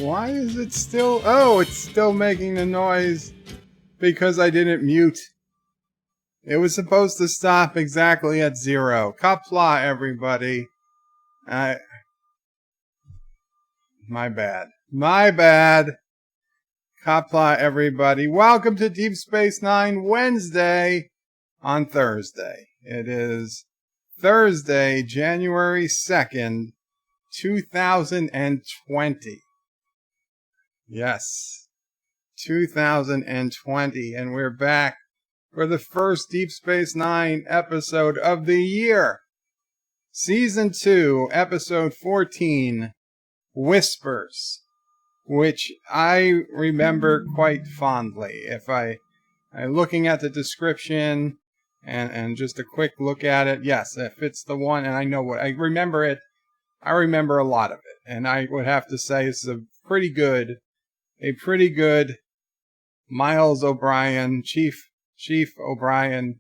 Why is it still... Oh, it's still making the noise because I didn't mute. It was supposed to stop exactly at 0. Qapla, everybody. My bad. My bad. Qapla, everybody. Welcome to Deep Space Nine Wednesday on Thursday. It is Thursday, January 2nd, 2020. Yes, 2020, and we're back for the first Deep Space Nine episode of the year. Season 2, Episode 14, Whispers, which I remember quite fondly. If I'm looking at the description and just a quick look at it, yes, if it's the one, and I know what, I remember it, I remember a lot of it, and I would have to say this is a pretty good Miles O'Brien, Chief O'Brien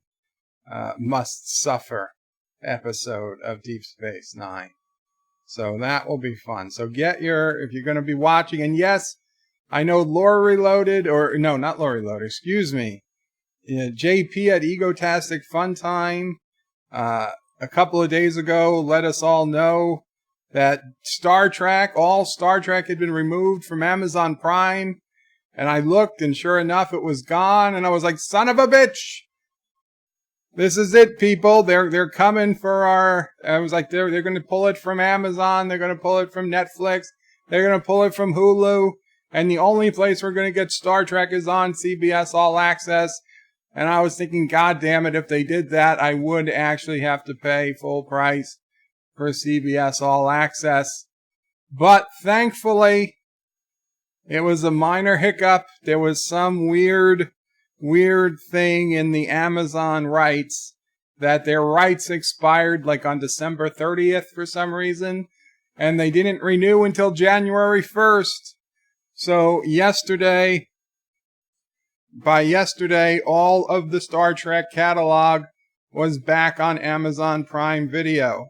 must suffer episode of Deep Space Nine. So that will be fun. So if you're going to be watching, and yes, I know Lore Reloaded, or no, not Lore Reloaded, excuse me, JP at Egotastic Fun Time, a couple of days ago, let us all know that all Star Trek had been removed from Amazon Prime, and I looked, and sure enough, it was gone, and I was like, son of a bitch! This is it, people. They're coming for I was like, they're going to pull it from Amazon, they're going to pull it from Netflix, they're going to pull it from Hulu, and the only place we're going to get Star Trek is on CBS All Access. And I was thinking, God damn it, if they did that, I would actually have to pay full price for CBS All Access. But thankfully, it was a minor hiccup. There was some weird thing in the Amazon rights that their rights expired like on December 30th for some reason, and they didn't renew until January 1st. So by yesterday, all of the Star Trek catalog was back on Amazon Prime Video.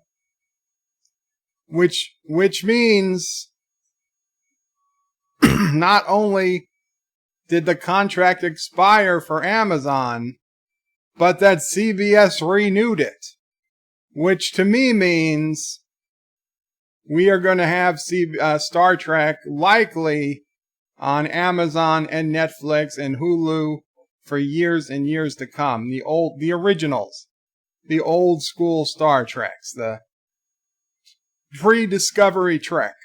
Which means not only did the contract expire for Amazon, but that CBS renewed it. Which to me means we are going to have Star Trek likely on Amazon and Netflix and Hulu for years and years to come. The originals, the old school Star Treks, the pre-Discovery Trek,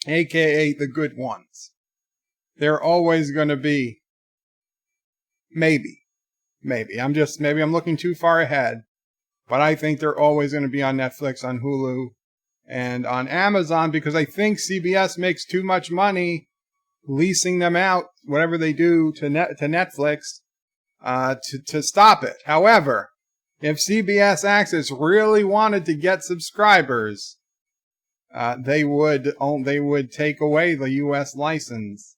aka the good ones. They're always going to be, maybe I'm looking too far ahead, but I think they're always going to be on Netflix, on Hulu, and on Amazon, because I think CBS makes too much money leasing them out, whatever they do to Netflix, to stop it. However, if CBS Access really wanted to get subscribers, they would take away the U.S. license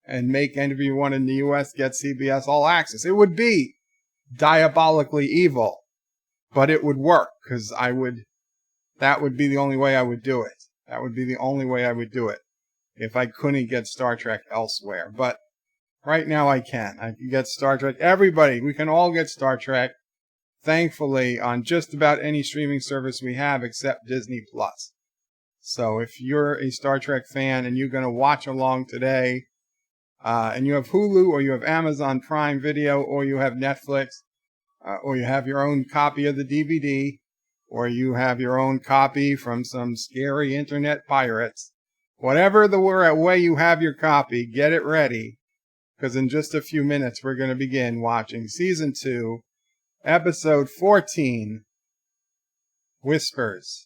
and make everyone in the U.S. get CBS All Access. It would be diabolically evil, but it would work, because that would be the only way I would do it. That would be the only way I would do it if I couldn't get Star Trek elsewhere. But right now I can. I can get Star Trek. Everybody, we can all get Star Trek, thankfully, on just about any streaming service we have except Disney+. So if you're a Star Trek fan and you're going to watch along today, and you have Hulu, or you have Amazon Prime Video, or you have Netflix, or you have your own copy of the DVD, or you have your own copy from some scary internet pirates, whatever the way you have your copy, get it ready, because in just a few minutes we're going to begin watching Season 2, Episode 14, Whispers.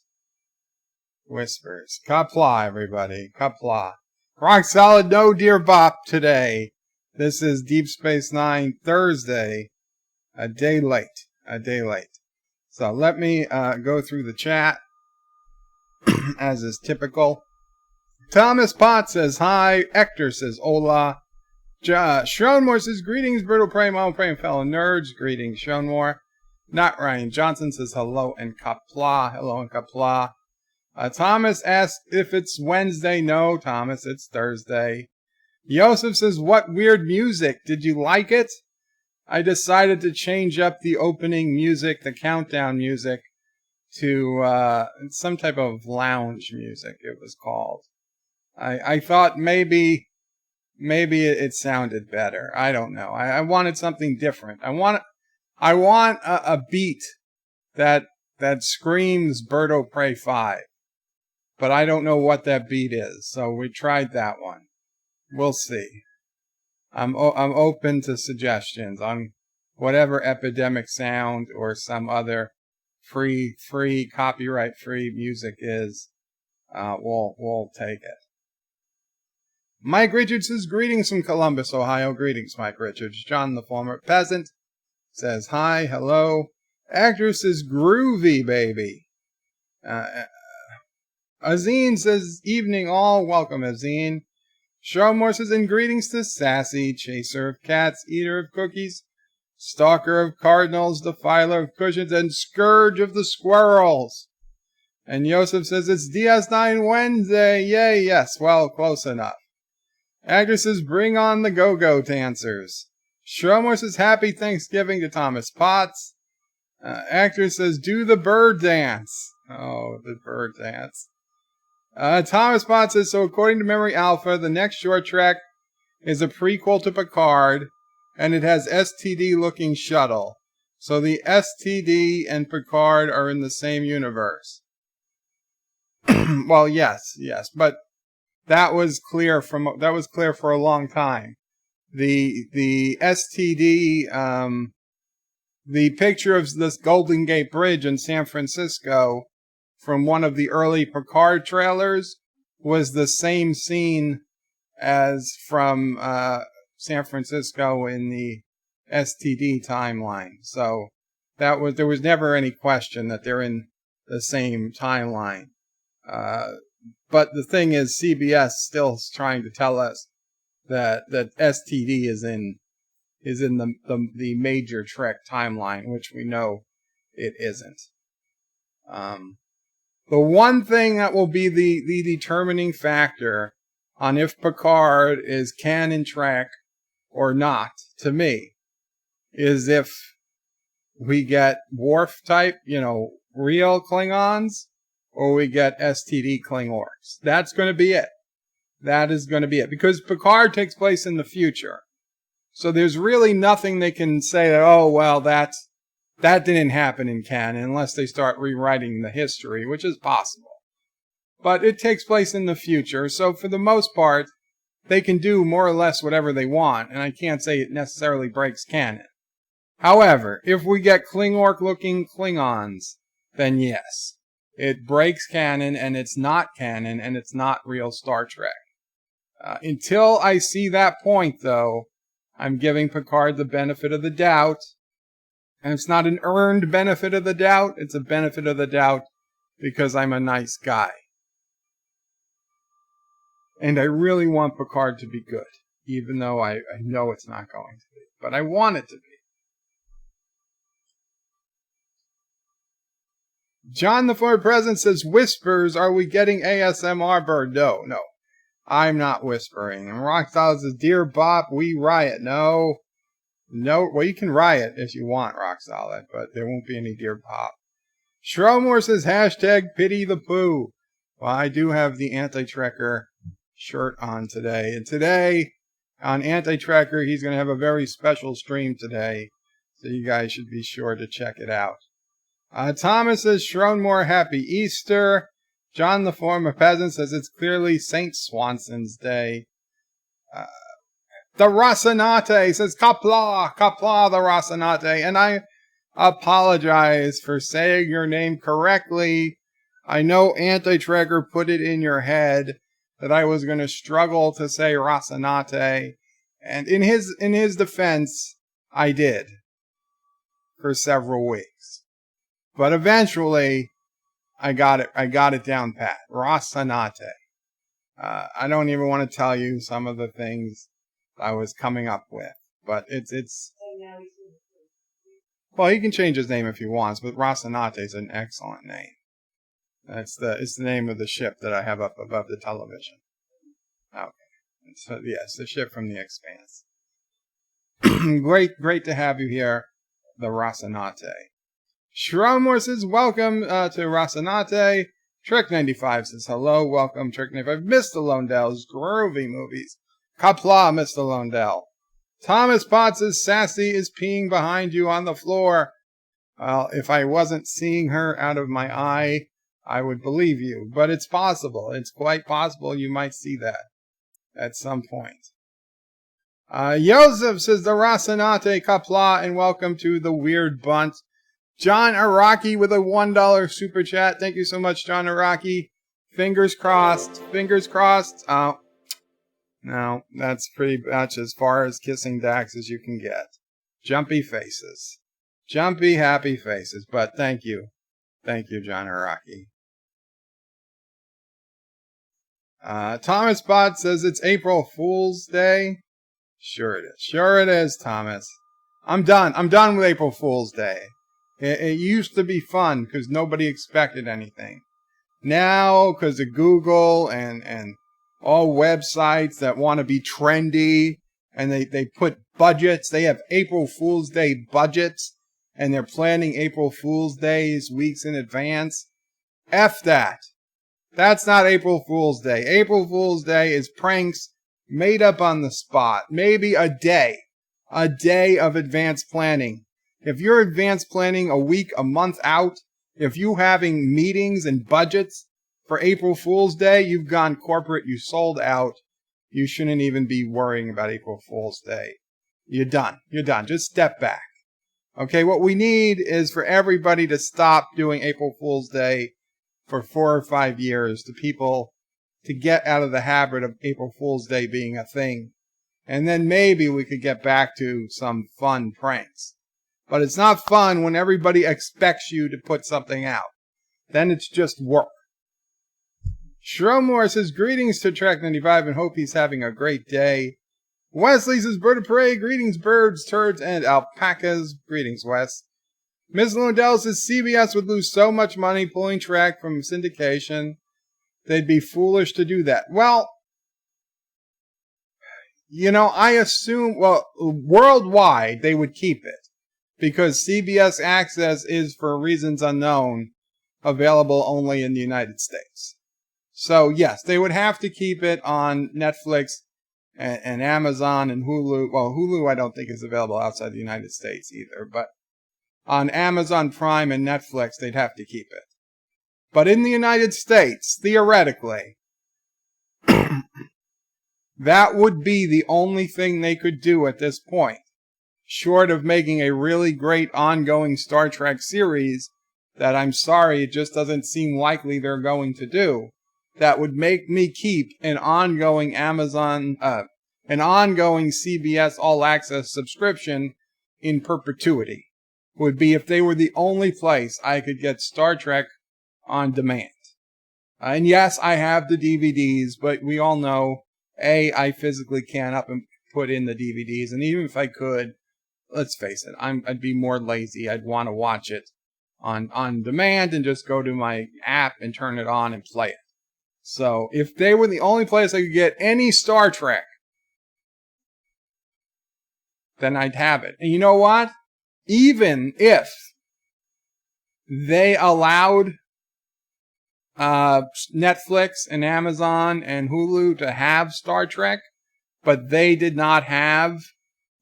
Qapla, everybody. Qapla. Rock solid, no dear bop today. This is Deep Space Nine Thursday. A day late. So let me go through the chat, as is typical. Thomas Potts says hi. Hector says hola. Shronmore says greetings, Brutal Prey, Mom Prey, and fellow nerds. Greetings, Shronmore. Not Ryan Johnson says hello and Qapla. Thomas asked if it's Wednesday. No, Thomas, it's Thursday. Yosef says, what weird music? Did you like it? I decided to change up the opening music, the countdown music, to some type of lounge music, it was called. I thought maybe it sounded better. I don't know. I wanted something different. I want a beat that screams Birdo Prey 5. But I don't know what that beat is, so we tried that one. We'll see. I'm open to suggestions on whatever epidemic sound or some other free copyright free music is. We'll take it. Mike Richards says, greetings from Columbus, Ohio. Greetings, Mike Richards. John, the former peasant, says hi, hello. Actress is groovy, baby. Azine says, evening all. Welcome, Azine. Shawmore says, and greetings to Sassy, chaser of cats, eater of cookies, stalker of cardinals, defiler of cushions, and scourge of the squirrels. And Yosef says, it's DS9 Wednesday. Yay, yes, well, close enough. Actress says, bring on the go-go dancers. Shawmore says, happy Thanksgiving to Thomas Potts. Actress says, do the bird dance. Oh, the bird dance. Thomas Bott says, so according to Memory Alpha, the next short track is a prequel to Picard, and it has STD-looking shuttle. So the STD and Picard are in the same universe. Well, yes, but that was clear for a long time. The STD, the picture of this Golden Gate Bridge in San Francisco from one of the early Picard trailers was the same scene as from San Francisco in the STD timeline. So there was never any question that they're in the same timeline. But the thing is, CBS still is trying to tell us that STD is in the major Trek timeline, which we know it isn't. The one thing that will be the determining factor on if Picard is canon Trek or not, to me, is if we get Worf type, real Klingons, or we get STD Klingorks. That's going to be it. That is going to be it. Because Picard takes place in the future. So there's really nothing they can say that, oh, well, that didn't happen in canon, unless they start rewriting the history, which is possible. But it takes place in the future, so for the most part, they can do more or less whatever they want, and I can't say it necessarily breaks canon. However, if we get Klingork-looking Klingons, then yes, it breaks canon, and it's not canon, and it's not real Star Trek. Until I see that point, though, I'm giving Picard the benefit of the doubt. And it's not an earned benefit of the doubt. It's a benefit of the doubt because I'm a nice guy. And I really want Picard to be good, even though I know it's not going to be. But I want it to be. John the former president says, whispers, are we getting ASMR bird? No. I'm not whispering. And Rockstyle says, dear Bop, we riot. No, well, you can riot if you want, Rock Solid, but there won't be any Dear Pop. Shromore says, hashtag pity the poo. Well, I do have the Anti-Trekker shirt on today. And today, on Anti-Trekker, he's going to have a very special stream today. So you guys should be sure to check it out. Thomas says, Shromore, happy Easter. John the former peasant says, it's clearly St. Swanson's Day. The Rocinante says, Qapla, the Rocinante. And I apologize for saying your name correctly. I know Anti-Trekker put it in your head that I was going to struggle to say Rocinante. And in his defense, I did. For several weeks. But eventually, I got it down pat. Rocinante. I don't even want to tell you some of the things I was coming up with, but it's. Well, he can change his name if he wants, but Rocinante is an excellent name. It's the name of the ship that I have up above the television. Okay. So, yes, the ship from the Expanse. Great to have you here, the Rocinante. Shramor says, welcome to Rocinante. Trick95 says, hello, welcome, Trick95. Mr. Londel's groovy movies. Qapla, Mr. Londell. Thomas Potts says, Sassy is peeing behind you on the floor. Well, if I wasn't seeing her out of my eye, I would believe you. But it's possible. It's quite possible you might see that at some point. Joseph says, the Rocinante Qapla, and welcome to the Weird Bunt. John Araki with a $1 super chat. Thank you so much, John Araki. Fingers crossed. Fingers crossed. Oh, no, that's pretty much as far as kissing Dax as you can get. Jumpy faces. Jumpy, happy faces. But thank you. Thank you, John Araki. Thomas Bott says it's April Fool's Day. Sure it is. Sure it is, Thomas. I'm done. I'm done with April Fool's Day. It used to be fun because nobody expected anything. Now, because of Google and all websites that want to be trendy, and they put budgets. They have April Fool's Day budgets, and they're planning April Fool's Days weeks in advance. F that. That's not April Fool's Day. April Fool's Day is pranks made up on the spot. Maybe a day of advanced planning. If you're advanced planning a week, a month out, if you're having meetings and budgets for April Fool's Day, you've gone corporate, you sold out. You shouldn't even be worrying about April Fool's Day. You're done. You're done. Just step back. Okay, what we need is for everybody to stop doing April Fool's Day for 4 or 5 years, to people to get out of the habit of April Fool's Day being a thing. And then maybe we could get back to some fun pranks. But it's not fun when everybody expects you to put something out. Then it's just work. Shromore says, greetings to Track95 and hope he's having a great day. Wesley says, bird of prey, greetings birds, turds, and alpacas. Greetings, Wes. Ms. Lundell says, CBS would lose so much money pulling Track from syndication. They'd be foolish to do that. Well, I assume, worldwide they would keep it. Because CBS Access is, for reasons unknown, available only in the United States. So, yes, they would have to keep it on Netflix and Amazon and Hulu. Well, Hulu I don't think is available outside the United States either. But on Amazon Prime and Netflix, they'd have to keep it. But in the United States, theoretically, that would be the only thing they could do at this point. Short of making a really great ongoing Star Trek series that I'm sorry, it just doesn't seem likely they're going to do, that would make me keep an ongoing CBS All Access subscription in perpetuity, would be if they were the only place I could get Star Trek on demand. And yes, I have the DVDs, but we all know, I physically can't up and put in the DVDs, and even if I could, let's face it, I'd be more lazy. I'd want to watch it on demand and just go to my app and turn it on and play it. So if they were the only place I could get any Star Trek, then I'd have it. And you know what? Even if they allowed Netflix and Amazon and Hulu to have Star Trek, but they did not have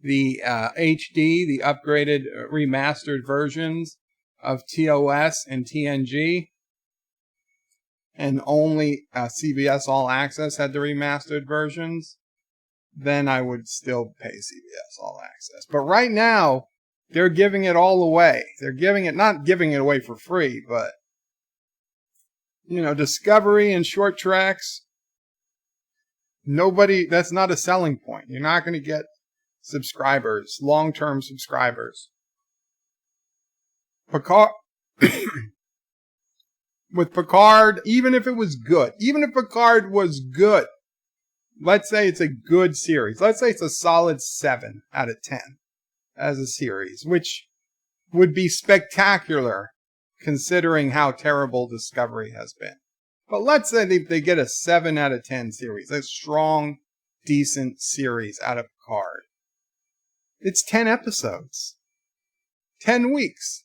the HD, the upgraded, remastered versions of TOS and TNG, and only CBS All Access had the remastered versions, then I would still pay CBS All Access. But right now, they're giving it all away. They're not giving it away for free, but, Discovery and short tracks, that's not a selling point. You're not going to get subscribers, long-term subscribers. With Picard, even if Picard was good, let's say it's a good series. Let's say it's a solid 7 out of 10 as a series, which would be spectacular considering how terrible Discovery has been. But let's say they get a 7 out of 10 series, a strong, decent series out of Picard. It's 10 episodes. 10 weeks.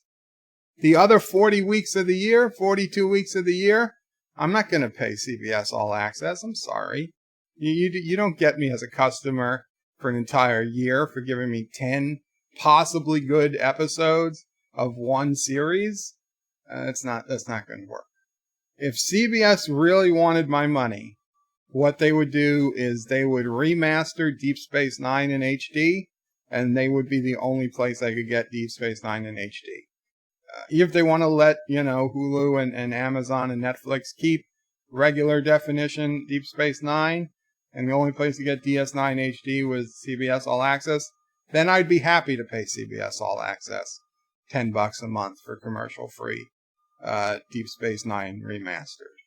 The other 40 weeks of the year, 42 weeks of the year, I'm not going to pay CBS All Access. I'm sorry. You don't get me as a customer for an entire year for giving me 10 possibly good episodes of one series. That's not going to work. If CBS really wanted my money, what they would do is they would remaster Deep Space Nine in HD, and they would be the only place I could get Deep Space Nine in HD. If they want to let, Hulu and Amazon and Netflix keep regular definition Deep Space Nine, and the only place to get DS9 HD was CBS All Access, then I'd be happy to pay CBS All Access $10 a month for commercial-free Deep Space Nine remastered.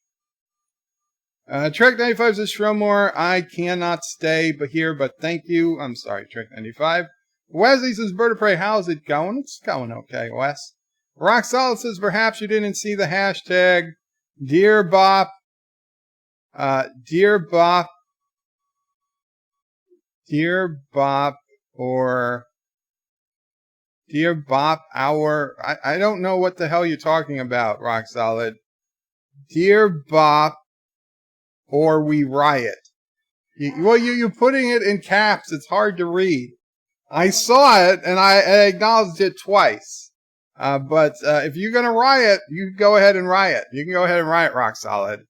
Trek 95 says, Shromore, I cannot stay here, but thank you. I'm sorry, Trek 95. Wesley says, Bird of Prey, how's it going? It's going okay, Wes. Rock Solid says, perhaps you didn't see the hashtag Dear Bop. Dear Bop, or Dear Bop Hour. I don't know what the hell you're talking about, Rock Solid. Dear Bop, or We Riot. You're putting it in caps. It's hard to read. I saw it, and I acknowledged it twice. But if you're going to riot, you can go ahead and riot. You can go ahead and riot, Rock Solid.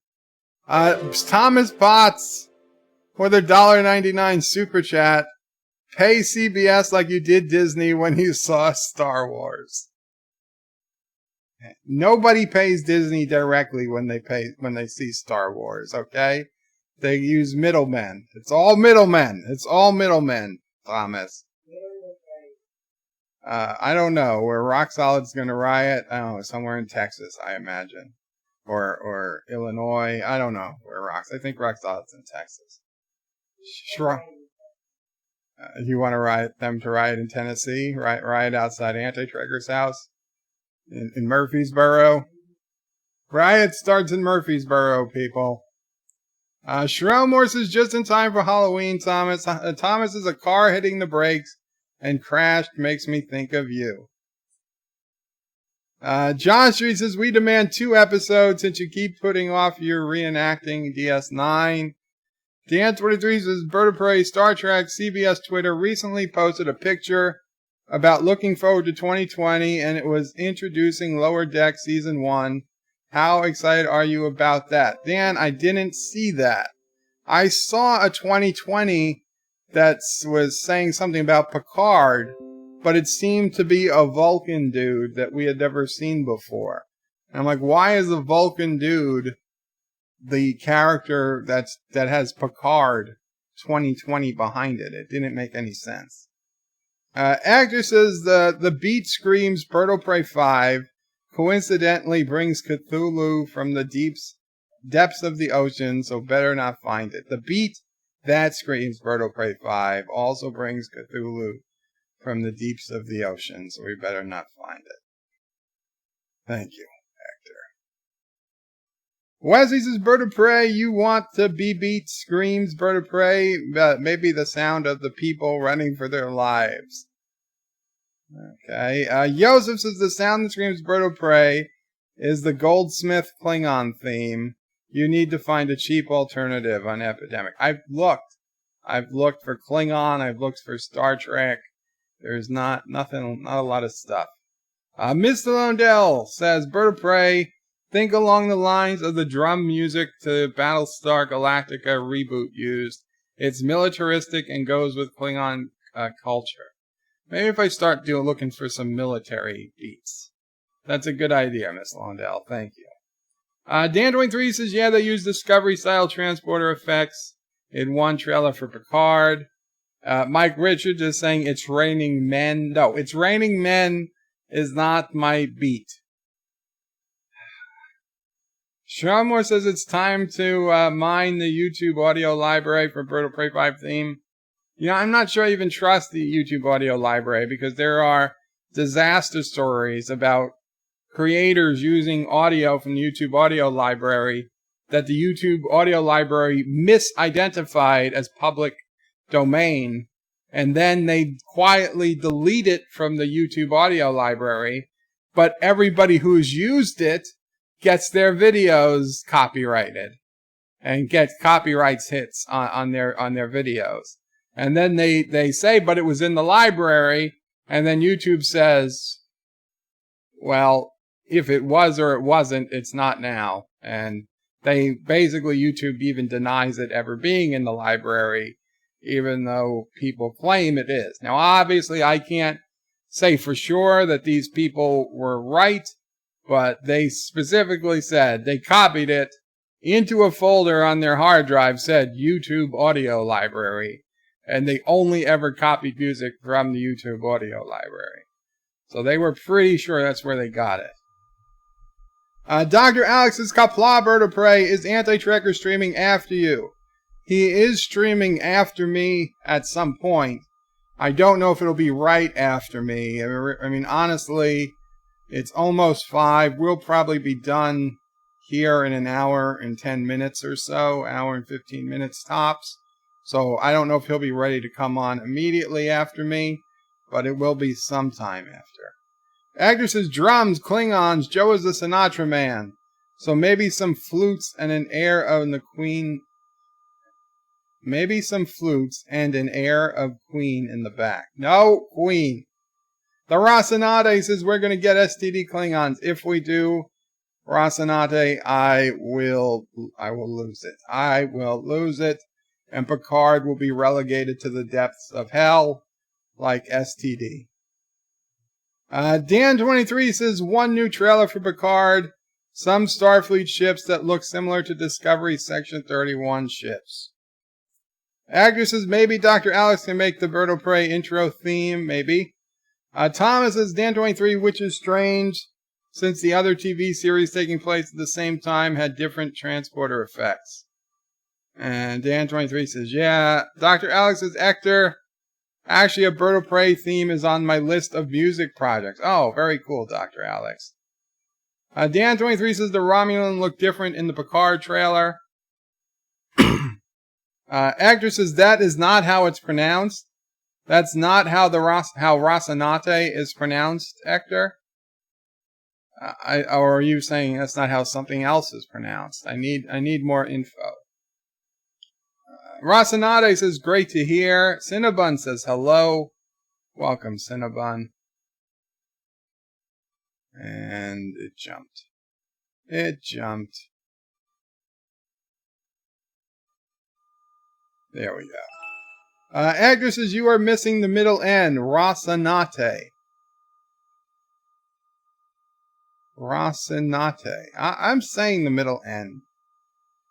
Thomas Potts for their $1.99 super chat. Pay CBS like you did Disney when you saw Star Wars. Nobody pays Disney directly when they see Star Wars, okay? They use middlemen. It's all middlemen. It's all middlemen, Thomas. I don't know where Rock Solid's going to riot. I don't know, somewhere in Texas, I imagine. Or Illinois. I don't know where I think Rock Solid's in Texas. You want them to riot in Tennessee? Riot outside Anti-Tregger's house? In Murfreesboro? Riot starts in Murfreesboro, people. Shrelmore says, just in time for Halloween, Thomas. Thomas is a car hitting the brakes and crashed, makes me think of you. John Street says, we demand 2 episodes since you keep putting off your reenacting DS9. Dan23 says, Bird of Prey, Star Trek, CBS Twitter recently posted a picture about looking forward to 2020, and it was introducing Lower Deck Season 1. How excited are you about that? Dan, I didn't see that. I saw a 2020 that was saying something about Picard, but it seemed to be a Vulcan dude that we had never seen before. And I'm like, why is a Vulcan dude the character that has Picard 2020 behind it? It didn't make any sense. Actor says the beat screams Bird of Prey 5 coincidentally brings Cthulhu from the depths of the ocean, so better not find it. The beat that screams Bird of Prey 5 also brings Cthulhu from the deeps of the ocean, so we better not find it. Thank you, actor. Wesley says, Bird of Prey, you want to be beat screams Bird of Prey, maybe the sound of the people running for their lives. Okay, Joseph says, the sound that screams Bird of Prey is the Goldsmith Klingon theme. You need to find a cheap alternative on Epidemic. I've looked for Klingon, I've looked for Star Trek. There's not a lot of stuff. Mr. Londell says, Bird of Prey, think along the lines of the drum music to Battlestar Galactica reboot used. It's militaristic and goes with Klingon culture. Maybe if I start looking for some military beats. That's a good idea, Miss Londell. Thank you. Dan23 says, yeah, they use Discovery-style transporter effects in one trailer for Picard. Mike Richards is saying It's Raining Men. No, It's Raining Men is not my beat. Sharmore says it's time to mine the YouTube audio library for Bird of Prey 5 theme. I'm not sure I even trust the YouTube audio library because there are disaster stories about creators using audio from the YouTube audio library that the YouTube audio library misidentified as public domain, and then they quietly delete it from the YouTube audio library, but everybody who's used it gets their videos copyrighted and gets copyrights hits on their videos. And then they say, but it was in the library, and then YouTube says, well, if it was or it wasn't, it's not now. And they basically, YouTube even denies it ever being in the library, even though people claim it is. Now, obviously, I can't say for sure that these people were right, but they specifically said they copied it into a folder on their hard drive, said YouTube Audio Library, and they only ever copied music from the YouTube Audio Library. So they were pretty sure that's where they got it. Dr. Alex's Qapla Bird of Prey, is Anti-Tracker streaming after you? He is streaming after me at some point. I don't know if it'll be right after me. I mean, honestly, it's almost 5. We'll probably be done here in an hour and 10 minutes or so, hour and 15 minutes tops. So I don't know if he'll be ready to come on immediately after me, but it will be sometime after. Agner says, drums, Klingons, Joe is the Sinatra man. So maybe some flutes and an air of the Queen. Maybe some flutes and an air of Queen in the back. No, Queen. The Rocinante says we're going to get STD Klingons. If we do, Rocinante, I will lose it. I will lose it. And Picard will be relegated to the depths of hell like STD. Dan23 says, one new trailer for Picard. Some Starfleet ships that look similar to Discovery Section 31 ships. Agner says, maybe Dr. Alex can make the Bird of Prey intro theme. Maybe. Thomas says, Dan23, which is strange, since the other TV series taking place at the same time had different transporter effects. And Dan23 says, yeah. Dr. Alex says, Ector, actually a Bird of Prey theme is on my list of music projects. Oh, very cool, Dr. Alex. Dan23 says, the Romulan look different in the Picard trailer. Ector says, that is not how it's pronounced. That's not how how Rocinante is pronounced, Ector. Or are you saying that's not how something else is pronounced? I need more info. Rocinante says, great to hear. Cinnabon says, hello. Welcome, Cinnabon. And it jumped. It jumped. There we go. Agner says, you are missing the middle N. Rocinante. Rocinante. I'm saying the middle N.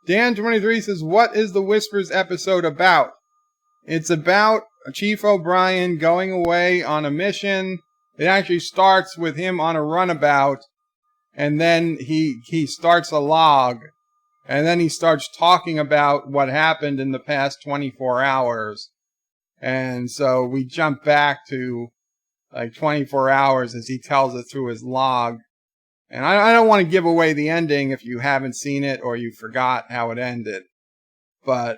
Dan23 says, what is the Whispers episode about? It's about Chief O'Brien going away on a mission. It actually starts with him on a runabout, and then he starts a log, and then he starts talking about what happened in the past 24 hours. And so we jump back to like 24 hours as he tells it through his log. And I don't want to give away the ending if you haven't seen it or you forgot how it ended. But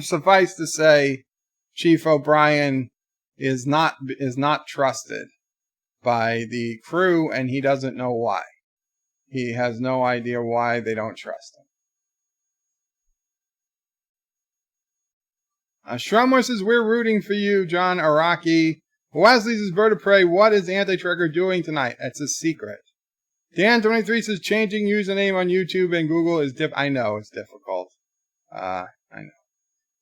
suffice to say, Chief O'Brien is not trusted by the crew, and he doesn't know why. He has no idea why they don't trust him. Shrumwer says, we're rooting for you, John Araki. Wesley says, Bird of Prey, what is Anti-Tracker doing tonight? It's a secret. Dan23 says, changing username on YouTube and Google is I know, it's difficult. I know.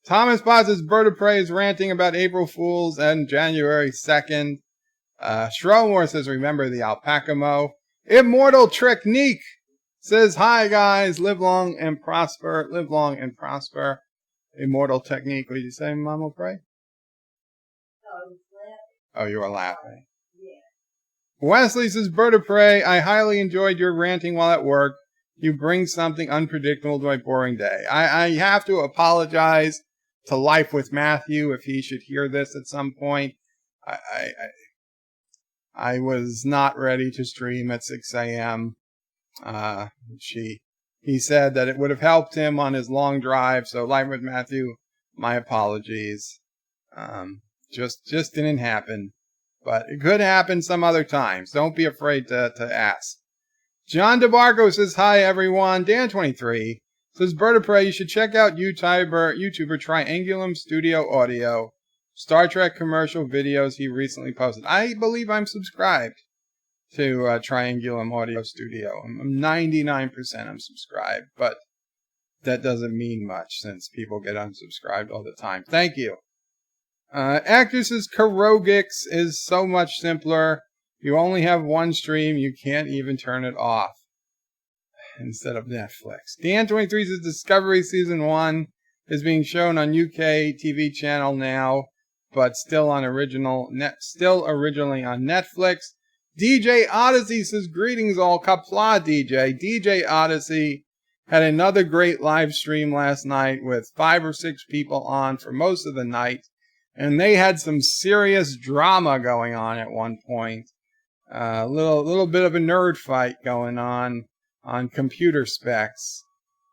Thomas Boz says, Bird of Prey is ranting about April Fools and January 2nd. Shrowmore says, remember the alpaca mo. Immortal Technique says, hi guys, live long and prosper. Live long and prosper. Immortal Technique. What did you say, Mama Prey? Oh, you were laughing. Yeah. Wesley says, Bird of Prey, I highly enjoyed your ranting while at work. You bring something unpredictable to my boring day. I have to apologize to Life with Matthew if he should hear this at some point. I was not ready to stream at 6 a.m. He said that it would have helped him on his long drive. So, Live with Matthew, my apologies. Just didn't happen. But it could happen some other times. Don't be afraid to ask. John DeBarco says, hi, everyone. Dan23 says, Bird of Prey, you should check out YouTuber Triangulum Studio Audio. Star Trek commercial videos he recently posted. I believe I'm subscribed to Triangulum Audio Studio. I'm 99% I'm subscribed, but that doesn't mean much since people get unsubscribed all the time. Thank you. Actresses Karogix is so much simpler. You only have one stream. You can't even turn it off instead of Netflix. Dan23 says Discovery Season 1 is being shown on UK TV channel now, but still originally on Netflix. DJ Odyssey says, greetings all, Qapla DJ. DJ Odyssey had another great live stream last night with 5 or 6 people on for most of the night. And they had some serious drama going on at one point. A little bit of a nerd fight going on computer specs.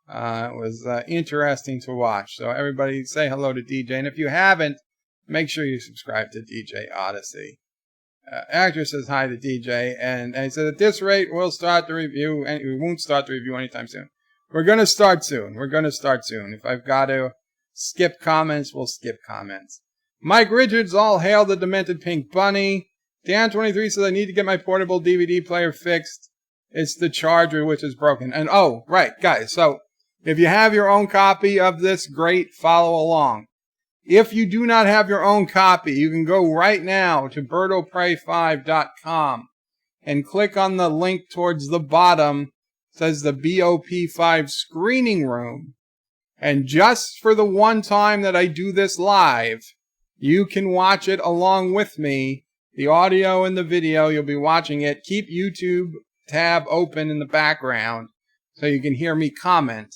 It was interesting to watch. So everybody say hello to DJ. And if you haven't, make sure you subscribe to DJ Odyssey. Actor says hi to DJ. And he said, at this rate, we'll start the review. And we won't start the review anytime soon. We're going to start soon. If I've got to skip comments, we'll skip comments. Mike Richards, all hail the demented pink bunny. Dan23 says, I need to get my portable DVD player fixed. It's the charger which is broken. And oh, right, guys. So if you have your own copy of this, great, follow along. If you do not have your own copy, you can go right now to birdoprey5.com and click on the link towards the bottom. It says the BOP5 screening room. And just for the one time that I do this live, you can watch it along with me. The audio and the video, you'll be watching it. Keep YouTube tab open in the background so you can hear me comment.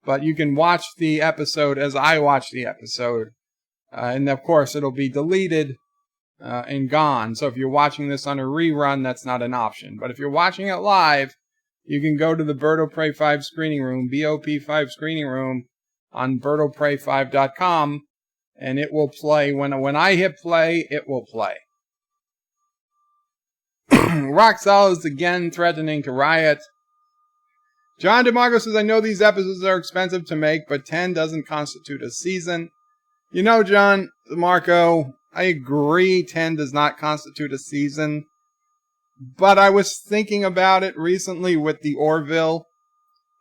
But you can watch the episode as I watch the episode. And of course, it'll be deleted and gone. So if you're watching this on a rerun, that's not an option. But if you're watching it live, you can go to the Bird of Prey 5 screening room, BOP5 screening room on birdoprey5.com. And it will play. When I hit play, it will play. Rock Solid is again threatening to riot. John DeMarco says, I know these episodes are expensive to make, but 10 doesn't constitute a season. You know, John DeMarco, I agree 10 does not constitute a season. But I was thinking about it recently with the Orville.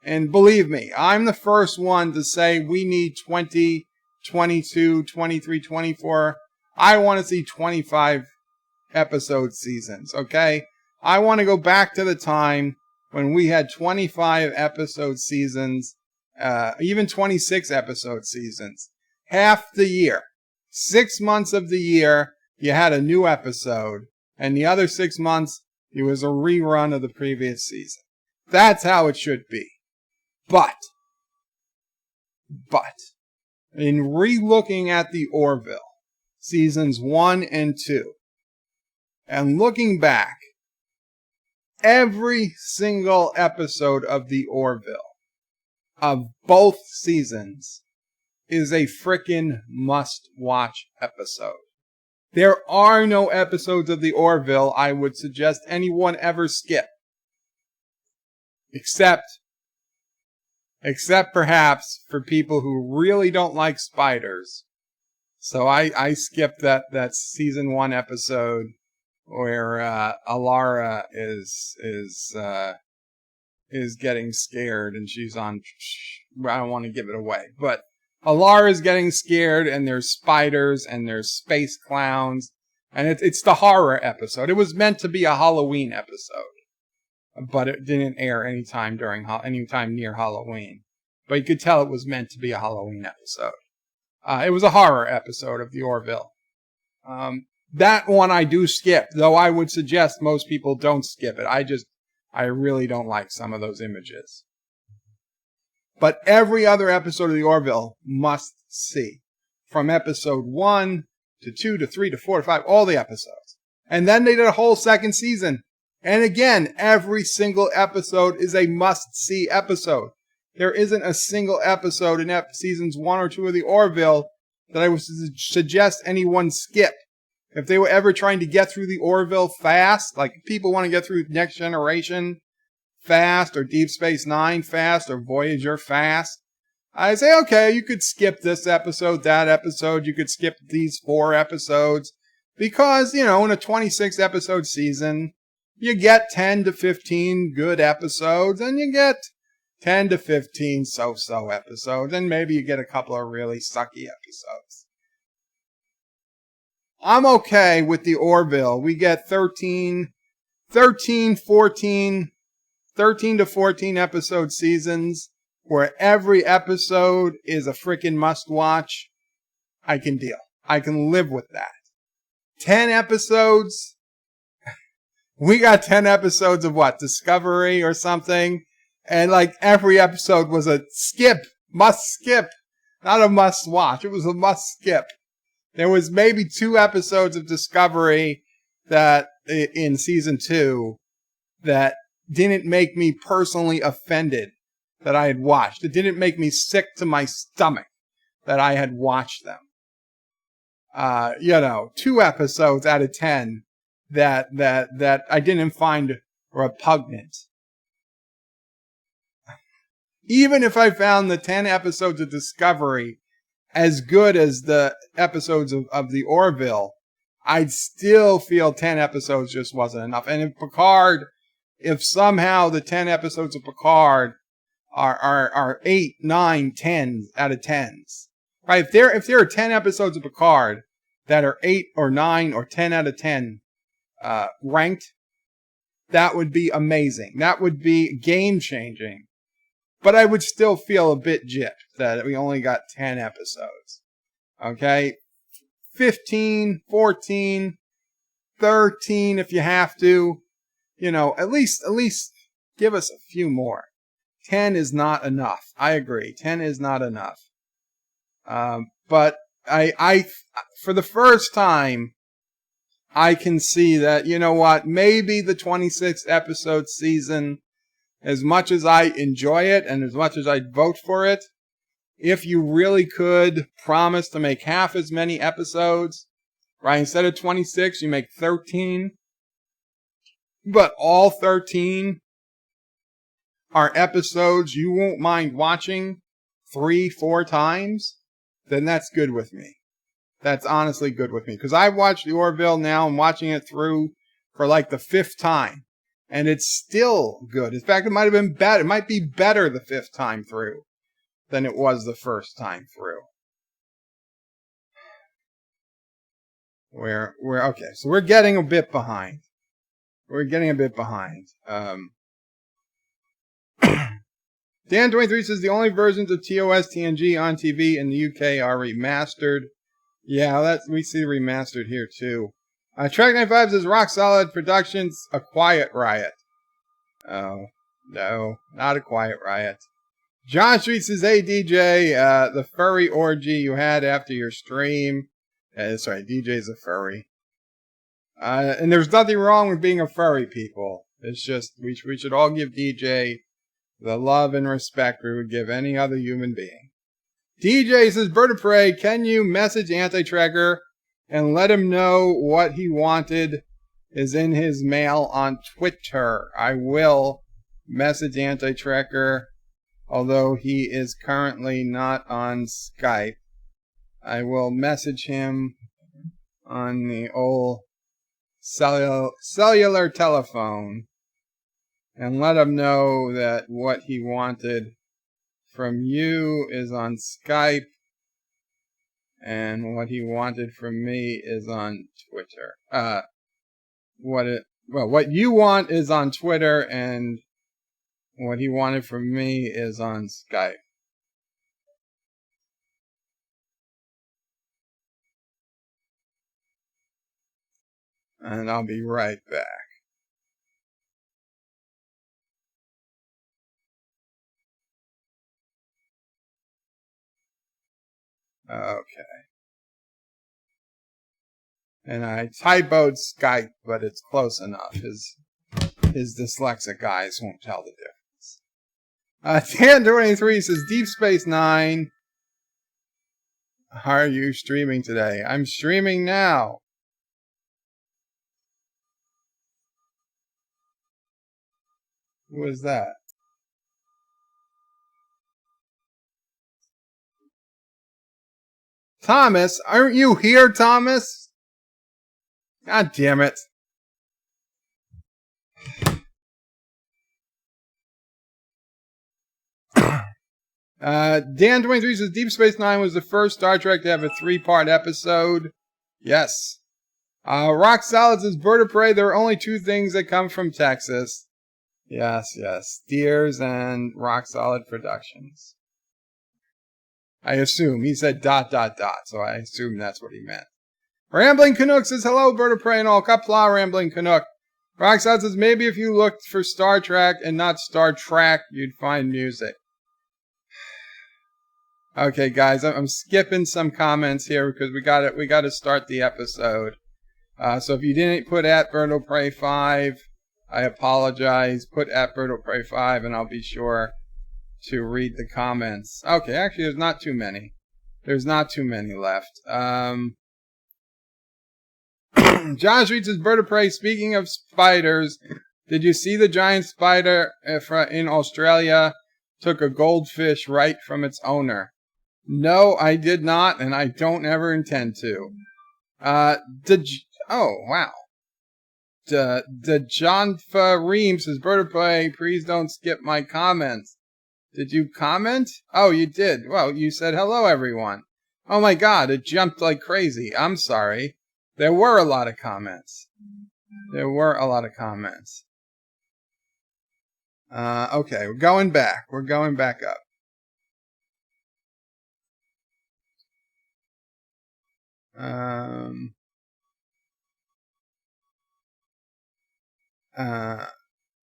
And believe me, I'm the first one to say we need 20, 22, 23, 24. I want to see 25 episode seasons, okay? I want to go back to the time when we had 25 episode seasons, even 26 episode seasons. Half the year. 6 months of the year, you had a new episode. And the other 6 months, it was a rerun of the previous season. That's how it should be. But, in re-looking at the Orville, seasons 1 and 2, and looking back, every single episode of the Orville, of both seasons, is a frickin' must-watch episode. There are no episodes of the Orville I would suggest anyone ever skip. Except perhaps for people who really don't like spiders. So I skipped that season 1 episode where Alara is getting scared and she's on. I don't want to give it away, but Alara is getting scared and there's spiders and there's space clowns and it's the horror episode. It was meant to be a Halloween episode, but it didn't air anytime near Halloween. But you could tell it was meant to be a Halloween episode. It was a horror episode of the Orville. That one I do skip, though I would suggest most people don't skip it. I really don't like some of those images. But every other episode of the Orville must see. From episode 1 to 2 to 3 to 4 to 5, all the episodes. And then they did a whole second season. And again, every single episode is a must-see episode. There isn't a single episode in seasons 1 or 2 of the Orville that I would suggest anyone skip. If they were ever trying to get through the Orville fast, like people want to get through Next Generation fast, or Deep Space Nine fast, or Voyager fast, I say, okay, you could skip this episode, that episode, you could skip these 4 episodes, because, in a 26 episode season, you get 10 to 15 good episodes, and you get 10 to 15 so-so episodes, and maybe you get a couple of really sucky episodes. I'm okay with the Orville. We get 13 to 14 episode seasons where every episode is a freaking must watch. I can deal. I can live with that. 10 episodes. We got 10 episodes of what? Discovery or something. And like every episode was a skip. Must skip. Not a must watch. It was a must skip. There was maybe 2 episodes of Discovery that in season 2 that didn't make me personally offended that I had watched. It didn't make me sick to my stomach that I had watched them. 2 episodes out of 10 that I didn't find repugnant. Even if I found the 10 episodes of Discovery as good as the episodes of the Orville, I'd still feel 10 episodes just wasn't enough. And if somehow the 10 episodes of Picard are 8, 9, 10 out of 10s, right? If there are 10 episodes of Picard that are 8 or 9 or 10 out of 10 ranked, that would be amazing. That would be game changing. But I would still feel a bit gypped that we only got 10 episodes. Okay? 15, 14, 13 if you have to. At least give us a few more. 10 is not enough. I agree. 10 is not enough. But I, for the first time, I can see that, maybe the 26 episode season, as much as I enjoy it and as much as I'd vote for it, if you really could promise to make half as many episodes, right? Instead of 26, you make 13. But all 13 are episodes you won't mind watching 3-4 times, then that's good with me. That's honestly good with me. Because I've watched the Orville now. I'm watching it through for like the 5th time. And it's still good. In fact, it might have been better. It might be better the 5th time through than it was the first time through. Okay, so we're getting a bit behind. Dan23 says the only versions of TOS TNG on TV in the UK are remastered. Yeah, we see remastered here too. Track 95 says Rock Solid Productions, A Quiet Riot. Oh, no, not A Quiet Riot. John Street says, hey DJ, the furry orgy you had after your stream. Sorry, DJ's a furry. And there's nothing wrong with being a furry, people. It's just, we should all give DJ the love and respect we would give any other human being. DJ says, Bird of Prey, can you message Anti-Tracker and let him know what he wanted is in his mail on Twitter? I will message Anti-Tracker, although he is currently not on Skype. I will message him on the old cellular telephone and let him know that what he wanted from you is on Skype and what he wanted from me is on Twitter. What you want is on Twitter and what he wanted from me is on Skype. And I'll be right back. Okay. And I typoed Skype, but it's close enough. His dyslexic eyes won't tell the difference. Dan23 says, Deep Space Nine. How are you streaming today? I'm streaming now. Who is that? Thomas, aren't you here, Thomas? God damn it. Dan23 says Deep Space Nine was the first Star Trek to have a 3-part episode. Yes. Rock Solid says Bird of Prey, there are only 2 things that come from Texas. Yes. Steers and Rock Solid Productions. I assume. He said ... so I assume that's what he meant. Rambling Canuck says, hello, Bird of Prey and all. Qapla, Rambling Canuck. Rock Solid says, maybe if you looked for Star Trek and not Star Trek, you'd find music. Okay, guys, I'm skipping some comments here because we got to start the episode. So if you didn't put at Bird of Prey 5, I apologize. Put at Bird of Prey 5 and I'll be sure to read the comments. Okay, actually there's not too many. There's not too many left. Josh reads his Bird of Prey. Speaking of spiders, did you see the giant spider in Australia took a goldfish right from its owner? No, I did not, and I don't ever intend to. Oh, wow. The John Reams says, Bird of Prey, please don't skip my comments. Did you comment? Oh, you did. Well, you said hello, everyone. Oh my god, it jumped like crazy. I'm sorry. There were a lot of comments. Okay, we're going back. We're going back up.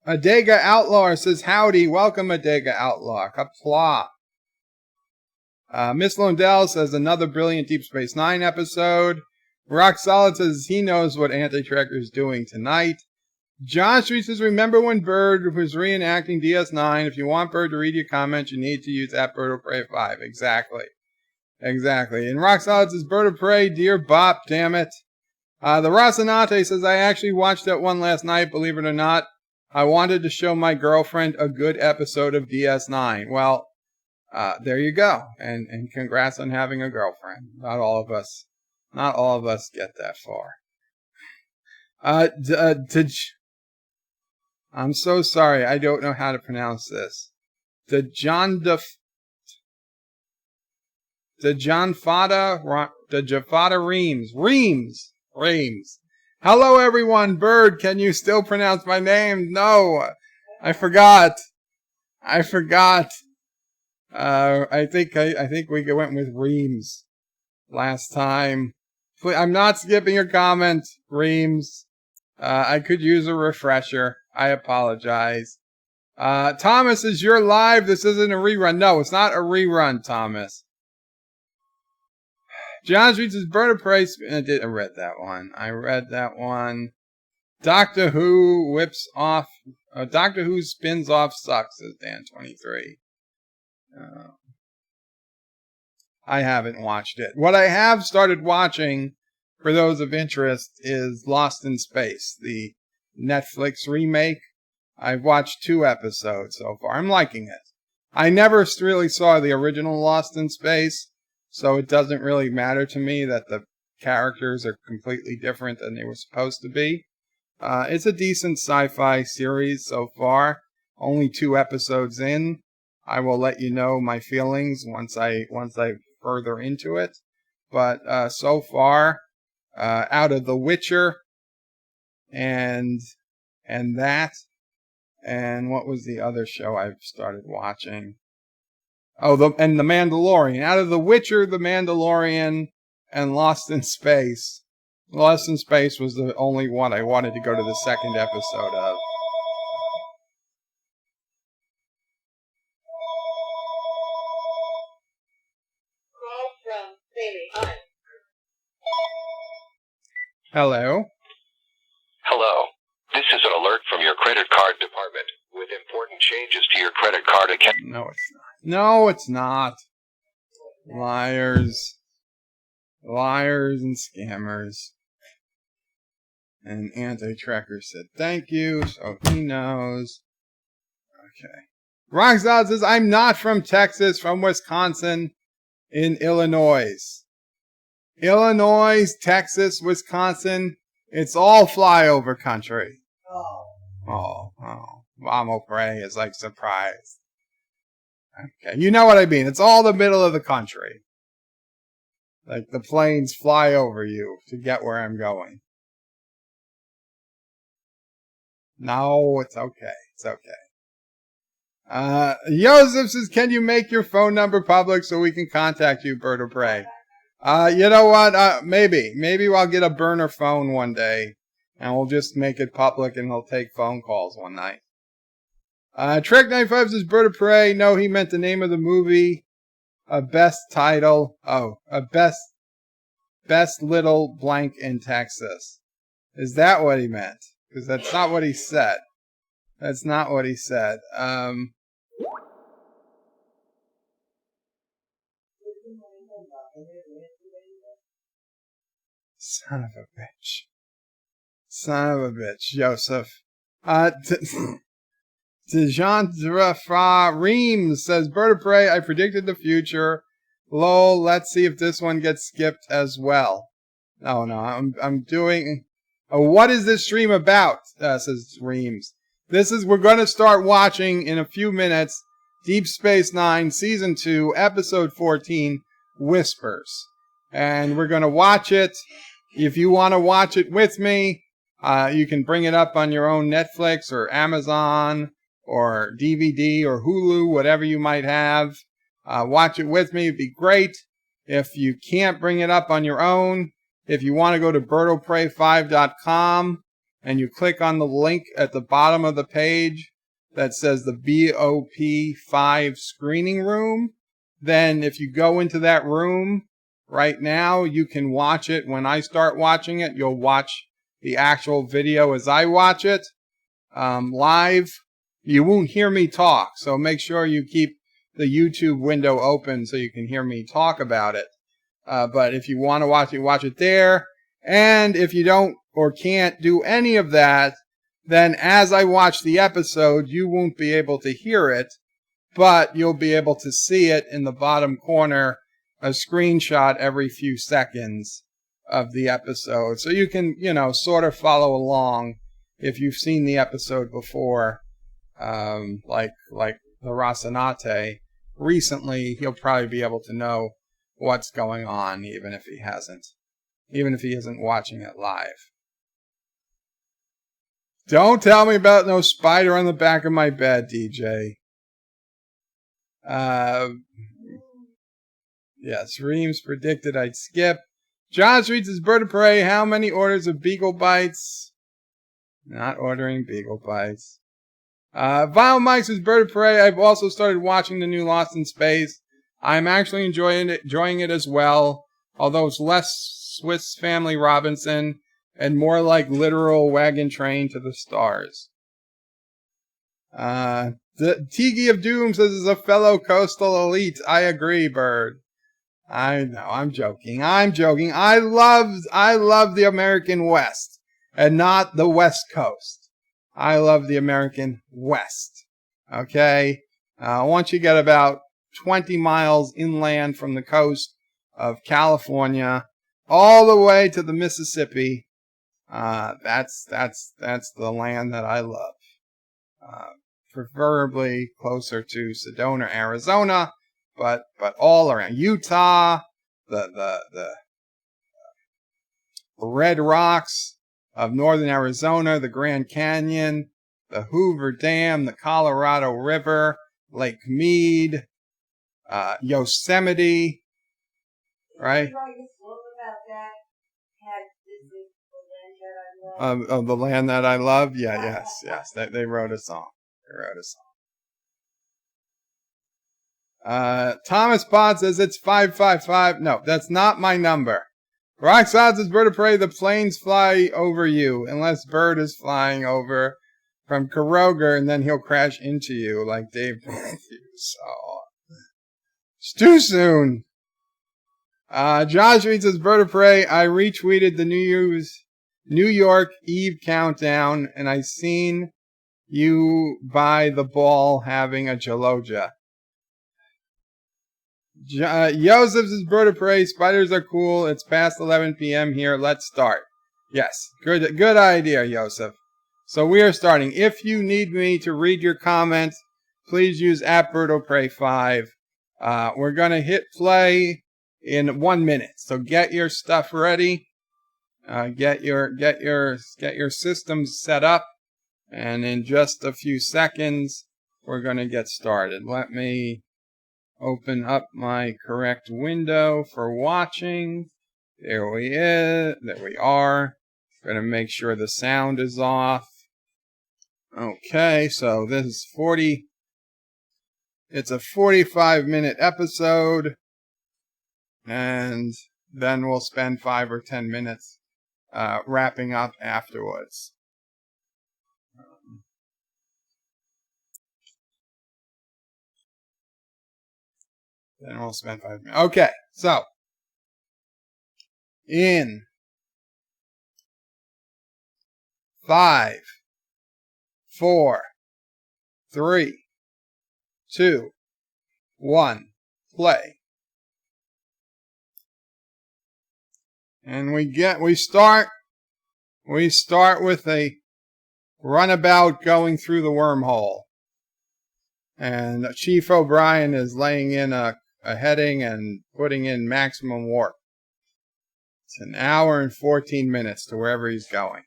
Adega Outlaw says, howdy, welcome Adega Outlaw. Qapla. Miss Londell says, another brilliant Deep Space Nine episode. Rock Solid says, he knows what Anti-Trekker's doing tonight. John Street says, remember when Bird was reenacting DS9? If you want Bird to read your comments, you need to use that Bird of Prey 5. Exactly. And Rock Solid says, Bird of Prey, dear Bop, damn it. The Rocinante says, I actually watched that one last night, believe it or not. I wanted to show my girlfriend a good episode of DS9. Well, there you go. And congrats on having a girlfriend. Not all of us get that far. I'm so sorry. I don't know how to pronounce this. The Jafada Reams. Hello, everyone. Bird, can you still pronounce my name? No, I forgot. I think we went with Reams last time. I'm not skipping your comment, Reams. I could use a refresher. I apologize. Thomas, is you're live? This isn't a rerun. No, it's not a rerun, Thomas. John reads his Bird of Prey. I read that one. Doctor Who spins off sucks, says Dan23. I haven't watched it. What I have started watching, for those of interest, is Lost in Space, the Netflix remake. I've watched 2 episodes so far. I'm liking it. I never really saw the original Lost in Space, so it doesn't really matter to me that the characters are completely different than they were supposed to be. It's a decent sci-fi series so far. Only 2 episodes in. I will let you know my feelings once I further into it. But so far, out of The Witcher and that, and what was the other show I've started watching? Oh, The Mandalorian. Out of The Witcher, The Mandalorian, and Lost in Space. Lost in Space was the only one I wanted to go to the second episode of. Hello? Hello. This is an alert from your credit card department with important changes to your credit card account. No, it's not. No, it's not. Liars. Liars and scammers. And Anti-Tracker said thank you, so he knows. Okay. Roxdale says, I'm not from Texas, from Wisconsin, in Illinois. Illinois, Texas, Wisconsin, it's all flyover country. Oh. Mama Bray is like surprised. Okay, you know what I mean. It's all the middle of the country. Like the planes fly over you to get where I'm going. No, it's okay. It's okay. Joseph says, can you make your phone number public so we can contact you, Bird of Prey? You know what? Maybe I'll get a burner phone one day and we'll just make it public and he'll take phone calls one night. Trek95 says, Bird of Prey. No, he meant the name of the movie. A best title. Oh, a best little blank in Texas. Is that what he meant? Because that's not what he said. That's not what he said. Son of a bitch. Son of a bitch, Joseph. Dejantra Reams says, Bird of Prey, I predicted the future. Lol, let's see if this one gets skipped as well. No, I'm doing... what is this stream about? Says Reams. We're going to start watching in a few minutes Deep Space Nine, Season 2, Episode 14, Whispers. And we're going to watch it. If you want to watch it with me, you can bring it up on your own Netflix or Amazon or DVD or Hulu, whatever you might have. Watch it with me. It'd be great. If you can't bring it up on your own, if you want to go to birdofprey5.com and you click on the link at the bottom of the page that says the BOP5 screening room, then if you go into that room right now, you can watch it. When I start watching it, you'll watch the actual video as I watch it live. You won't hear me talk, so make sure you keep the YouTube window open so you can hear me talk about it. But if you want to watch it there. And if you don't or can't do any of that, then as I watch the episode, you won't be able to hear it, but you'll be able to see it in the bottom corner, a screenshot every few seconds of the episode. So you can, sort of follow along if you've seen the episode before, like the Rocinante. Recently, he'll probably be able to know what's going on, even if he isn't watching it live. Don't tell me about no spider on the back of my bed, DJ. Yes, Reams predicted I'd skip. John Streets is Bird of Prey. How many orders of Beagle Bites? Not ordering Beagle Bites. Vile Mike says, Bird of Prey, I've also started watching the new Lost in Space. I'm actually enjoying it as well, although it's less Swiss Family Robinson and more like literal wagon train to the stars. The Tiki of Doom says, as a fellow coastal elite, I agree, Bird. I know, I'm joking. I love the American West and not the West Coast. I love the American West. Okay? Once you get about 20 miles inland from the coast of California, all the way to the Mississippi, that's the land that I love. Preferably closer to Sedona, Arizona, but all around Utah, the Red Rocks of northern Arizona, the Grand Canyon, the Hoover Dam, the Colorado River, Lake Mead, Yosemite, right? Of the land that I love? Yeah, yes. They wrote a song. Thomas Bond says it's 555. No, that's not my number. Rock Solid says, Bird of Prey, the planes fly over you, unless Bird is flying over from Karoger, and then he'll crash into you like Dave Matthews. Oh. It's too soon. Josh reads says, Bird of Prey, I retweeted the New York Eve countdown, and I seen you by the ball having a Jaloja. Yosef says, Bird of Prey, spiders are cool. It's past 11 p.m. here. Let's start. Yes, good idea, Yosef. So we are starting. If you need me to read your comments, please use @BirdofPrey5. We're going to hit play in 1 minute. So get your stuff ready. Get your systems set up. And in just a few seconds, we're going to get started. Let me open up my correct window for watching. There we are. Going to make sure the sound is off. Okay, so this is 40. It's a 45-minute episode, and then we'll spend 5 or 10 minutes wrapping up afterwards. Then we'll spend 5 minutes. Okay, so in 5, 4, 3, 2, 1, play. And we start with a runabout going through the wormhole. And Chief O'Brien is laying in a heading and putting in maximum warp. It's an hour and 14 minutes to wherever he's going.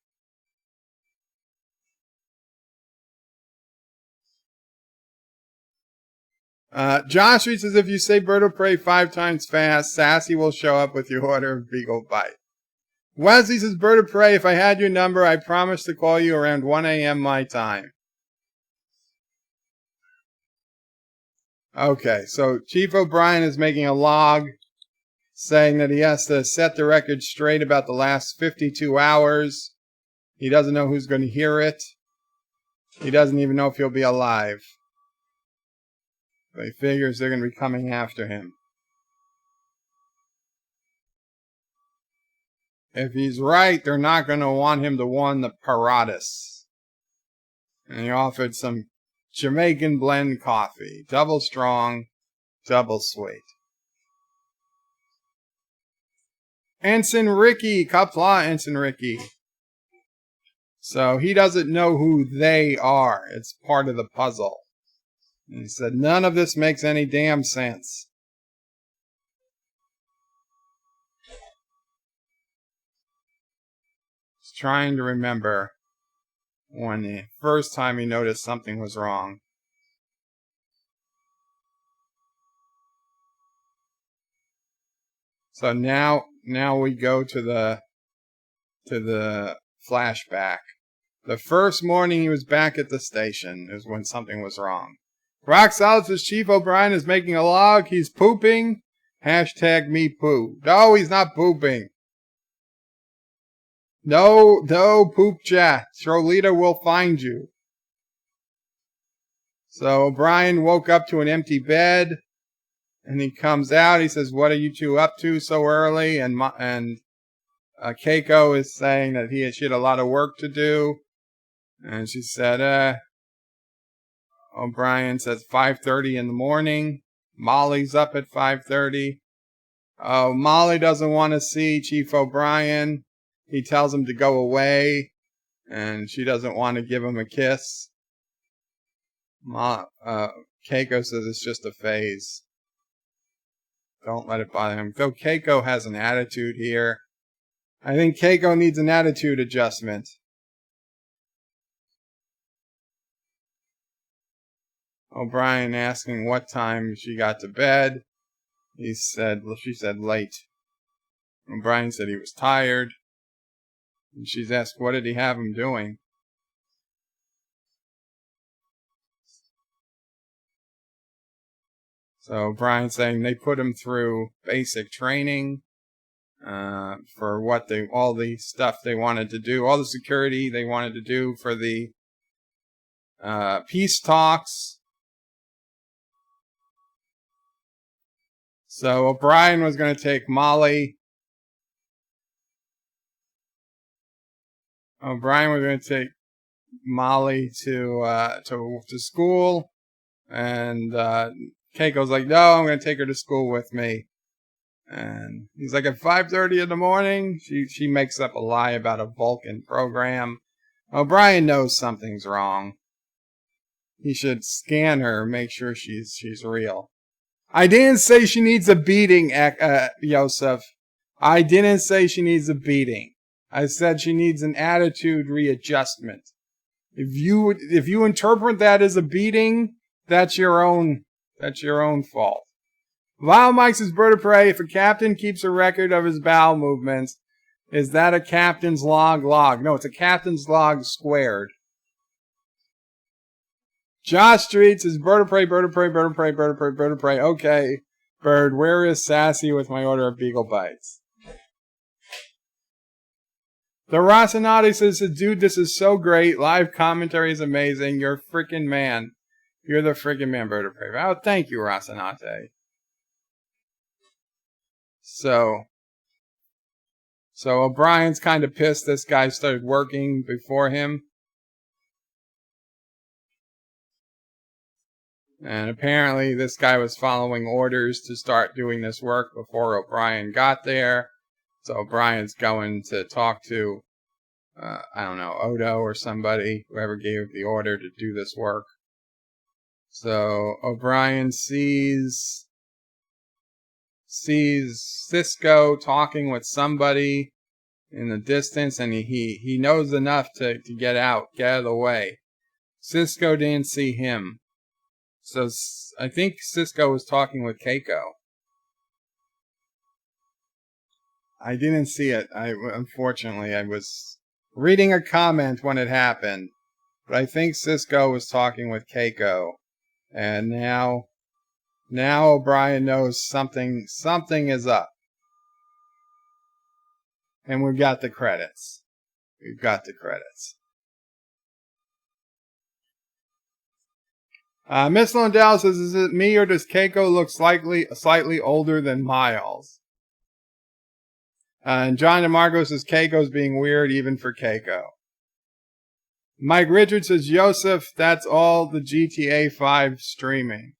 Josh reads says, if you say Bird of Prey 5 times fast, Sassy will show up with your order of Beagle Bite. Wesley says, Bird of Prey, if I had your number, I promise to call you around 1 a.m. my time. Okay, so Chief O'Brien is making a log saying that he has to set the record straight about the last 52 hours. He doesn't know who's going to hear it. He doesn't even know if he'll be alive. But he figures they're going to be coming after him. If he's right, they're not going to want him to win the Paratus. And he offered some Jamaican blend coffee. Double strong, double sweet. Ensign Ricky. Qapla Ensign Ricky. So he doesn't know who they are. It's part of the puzzle. And he said, none of this makes any damn sense. He's trying to remember when the first time he noticed something was wrong. So now we go to the flashback. The first morning he was back at the station is when something was wrong. Rock Solid says Chief O'Brien is making a log. He's pooping. Hashtag me poo. No, he's not pooping. No poop chat. Trolita will find you. So O'Brien woke up to an empty bed. And he comes out. He says, what are you two up to so early? And Keiko is saying that she had a lot of work to do. And she said, O'Brien says 5:30 in the morning. Molly's up at 5:30. Molly doesn't want to see Chief O'Brien. He tells him to go away. And she doesn't want to give him a kiss. Keiko says it's just a phase. Don't let it bother him. Though Keiko has an attitude here. I think Keiko needs an attitude adjustment. O'Brien asking what time she got to bed. She said late. O'Brien said he was tired. And she's asked, what did he have him doing? So O'Brien's saying they put him through basic training. for what all the stuff they wanted to do, all the security they wanted to do for the peace talks. So O'Brien was going to take Molly. O'Brien was going to take Molly to school, and Keiko's like, no, I'm going to take her to school with me. And he's like, at 5:30 in the morning, she makes up a lie about a Vulcan program. O'Brien knows something's wrong. He should scan her, make sure she's real. I didn't say she needs a beating, Yosef. I didn't say she needs a beating. I said she needs an attitude readjustment. If you interpret that as a beating, that's your own fault. Vile Mike says, Bird of Prey, if a captain keeps a record of his bowel movements, is that a captain's log? No, it's a captain's log squared. Josh Street says, Bird of Prey, Bird of Prey, Bird of Prey, Bird of Prey, Bird of Prey. Okay, Bird, where is Sassy with my order of Beagle Bites? The Rosinati says, dude, this is so great. Live commentary is amazing. You're a freaking man. You're the freaking man, Bird of Prey. Oh, thank you, Rosinati. So O'Brien's kind of pissed this guy started working before him. And apparently this guy was following orders to start doing this work before O'Brien got there. So O'Brien's going to talk to, I don't know, Odo or somebody, whoever gave the order to do this work. So O'Brien sees Cisco talking with somebody in the distance, and he knows enough to get out of the way. Cisco didn't see him. So I think Cisco was talking with Keiko. I didn't see it. Unfortunately, I was reading a comment when it happened. But I think Cisco was talking with Keiko. And now O'Brien knows something is up. And we've got the credits. Miss Lundell says, is it me or does Keiko look slightly older than Miles? And John DeMarco says, Keiko's being weird even for Keiko. Mike Richards says, Joseph, that's all the GTA 5 streaming.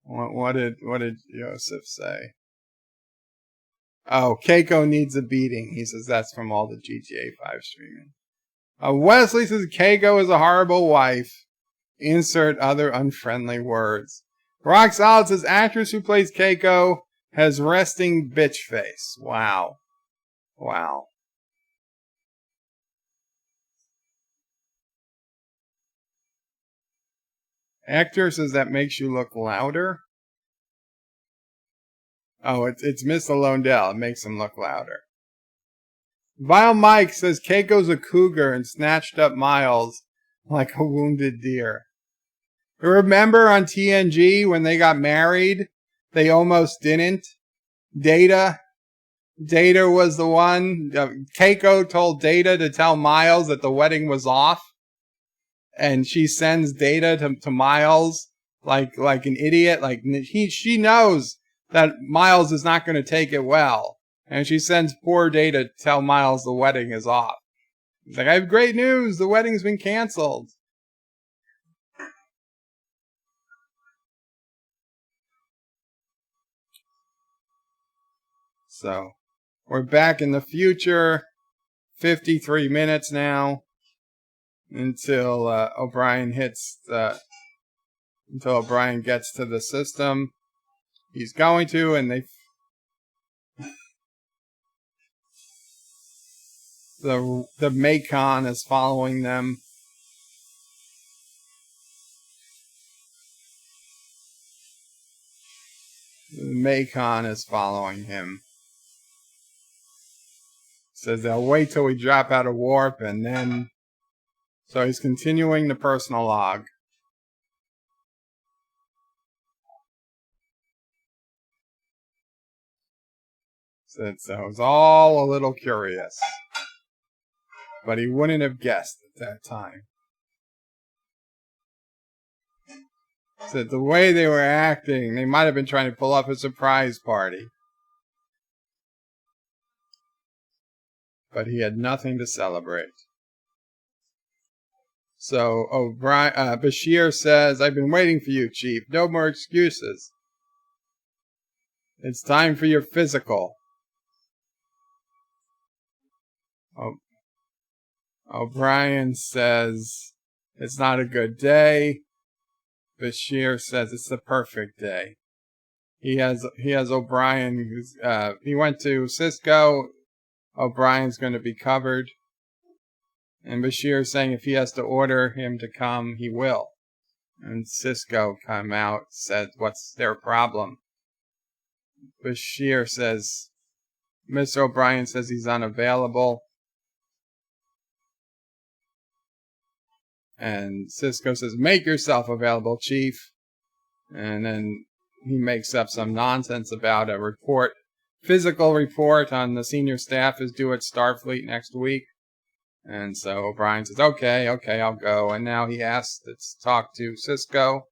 What did Joseph say? Oh, Keiko needs a beating. He says that's from all the GTA 5 streaming. Wesley says, Keiko is a horrible wife. Insert other unfriendly words. Rock Solid says, actress who plays Keiko has resting bitch face. Wow. Actor says that makes you look louder. Oh, it's Miss Lundell. It makes him look louder. Vile Mike says Keiko's a cougar and snatched up Miles like a wounded deer. Remember on TNG when they got married? They almost didn't. Data was the one. Keiko told Data to tell Miles that the wedding was off. And she sends Data to Miles like an idiot. Like she knows that Miles is not going to take it well. And she sends poor Data to tell Miles the wedding is off. He's like, I have great news. The wedding's been canceled. So we're back in the future. 53 minutes now until O'Brien gets to the system. He's going to, and the Macon is following them. The Macon is following him. Says they'll wait till we drop out of warp, and then... So he's continuing the personal log. So it was all a little curious. But he wouldn't have guessed at that time. So the way they were acting, they might have been trying to pull off a surprise party. But he had nothing to celebrate. So Bashir says, "I've been waiting for you, Chief. No more excuses. It's time for your physical." O'Brien says, "It's not a good day." Bashir says, "It's the perfect day." He has O'Brien, he went to Cisco. O'Brien's going to be covered. And Bashir is saying if he has to order him to come, he will. And Cisco come out, said, "What's their problem?" Bashir says, Mr. O'Brien says he's unavailable. And Cisco says, "Make yourself available, Chief." And then he makes up some nonsense about a physical report on the senior staff is due at Starfleet next week. And so O'Brien says, okay, I'll go. And now he asks to talk to Cisco.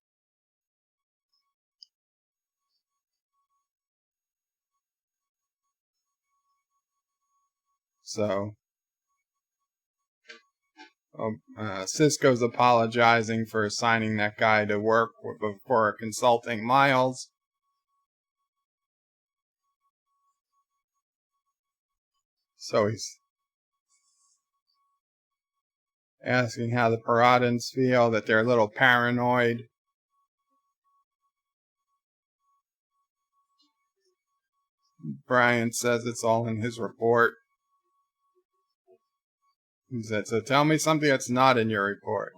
So Cisco's apologizing for assigning that guy to work for consulting Miles. So he's asking how the Paradans feel, that they're a little paranoid. Brian says it's all in his report. He said, "So tell me something that's not in your report."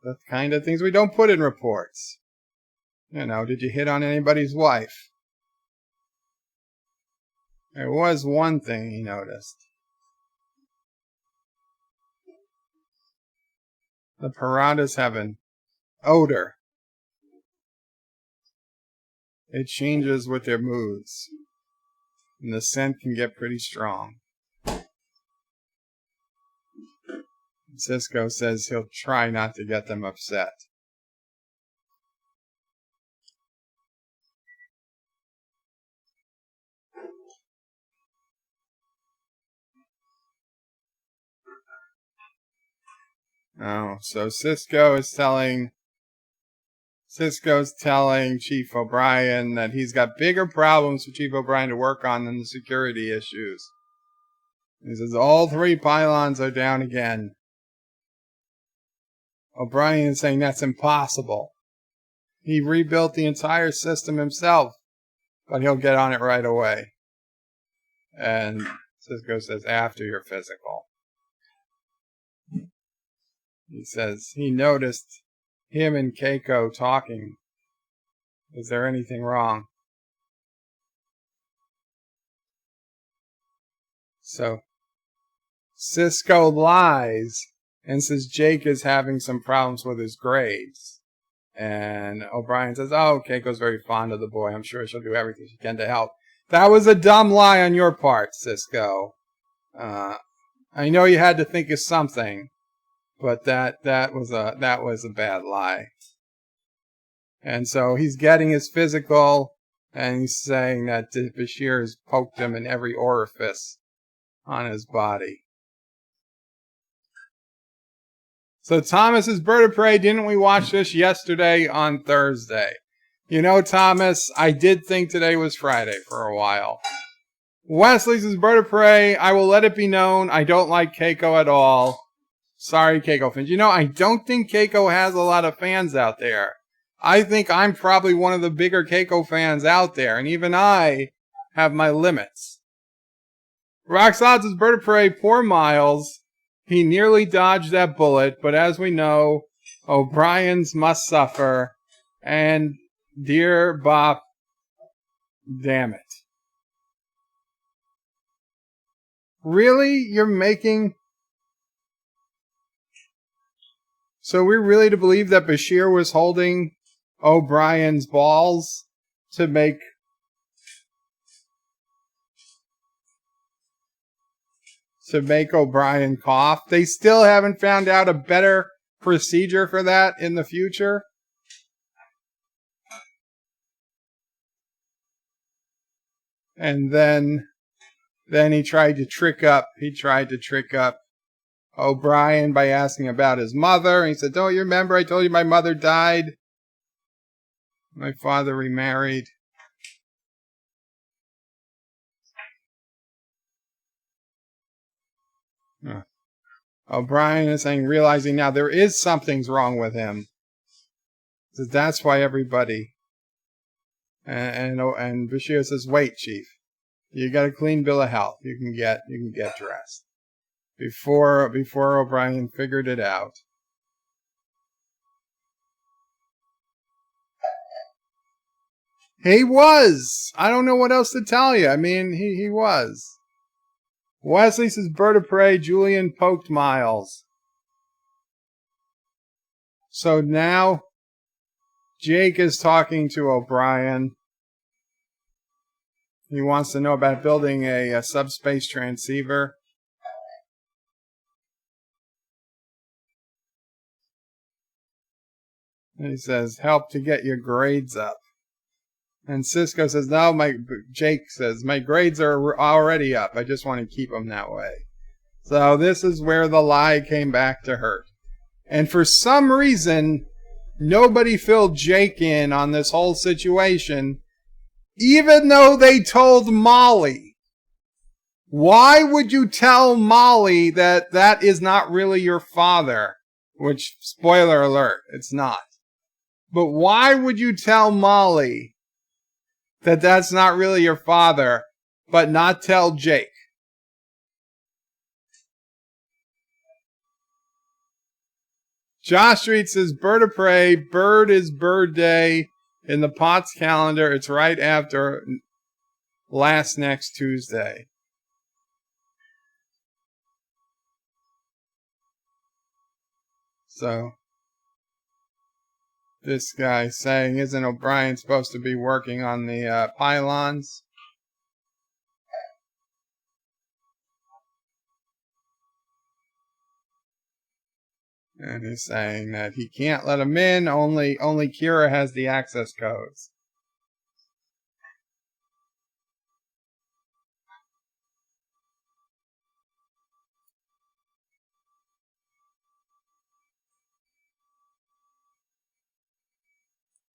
The kind of things we don't put in reports. Did you hit on anybody's wife? There was one thing he noticed. The Paradas have an odor. It changes with their moods. And the scent can get pretty strong. Cisco says he'll try not to get them upset. So Cisco's telling Chief O'Brien that he's got bigger problems for Chief O'Brien to work on than the security issues. He says all 3 pylons are down again. O'Brien is saying that's impossible. He rebuilt the entire system himself, but he'll get on it right away. And Cisco says, after your physical. He says he noticed him and Keiko talking. Is there anything wrong? So Cisco lies and says Jake is having some problems with his grades. And O'Brien says, "Oh, Keiko's very fond of the boy. I'm sure she'll do everything she can to help." That was a dumb lie on your part, Cisco. I know you had to think of something, but that was a bad lie. And so he's getting his physical, and he's saying that Bashir has poked him in every orifice on his body. So Thomas's Bird of Prey, didn't we watch this yesterday on Thursday? Thomas, I did think today was Friday for a while. Wesley's Bird of Prey, I will let it be known, I don't like Keiko at all. Sorry, Keiko fans. I don't think Keiko has a lot of fans out there. I think I'm probably one of the bigger Keiko fans out there, and even I have my limits. Roxod's Bird of Prey, poor Miles. He nearly dodged that bullet, but as we know, O'Brien's must suffer, and dear Bop, damn it. Really? You're making... So we're really to believe that Bashir was holding O'Brien's balls to make to make O'Brien cough. They still haven't found out a better procedure for that in the future. And then he tried to trick up O'Brien by asking about his mother. And he said, "Don't you remember I told you my mother died? My father remarried." O'Brien is saying, realizing now there is something's wrong with him. So that's why everybody. And Bashir says, "Wait, Chief. You got a clean bill of health. You can get dressed." Before O'Brien figured it out. He was. I don't know what else to tell you. I mean, he was. Wesley says, "Bird of prey." Julian poked Miles. So now Jake is talking to O'Brien. He wants to know about building a subspace transceiver. And he says, "Help to get your grades up." And Cisco says, "No, Jake says, my grades are already up. I just want to keep them that way." So this is where the lie came back to hurt. And for some reason, nobody filled Jake in on this whole situation, even though they told Molly. Why would you tell Molly that is not really your father? Which, spoiler alert, it's not. But why would you tell Molly that that's not really your father, but not tell Jake? Josh Street says, "Bird of prey. Bird is bird day in the Potts calendar. It's right after next Tuesday." So this guy saying, "Isn't O'Brien supposed to be working on the pylons?" And he's saying that he can't let him in. Only Kira has the access codes.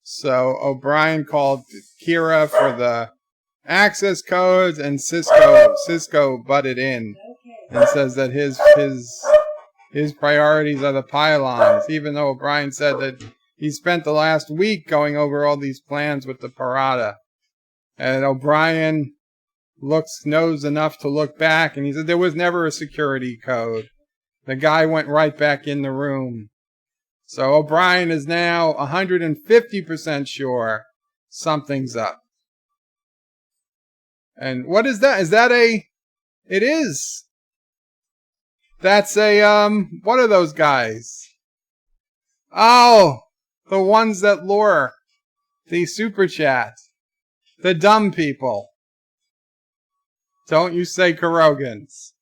So O'Brien called Kira for the access codes, and Cisco butted in and says that his priorities are the pylons, even though O'Brien said that he spent the last week going over all these plans with the Parada. And O'Brien knows enough to look back, and he said there was never a security code. The guy went right back in the room. So O'Brien is now 150% sure something's up. And what is that? Is that it is. That's what are those guys? Oh, the ones that lure the super chat. The dumb people. Don't you say Kurogans.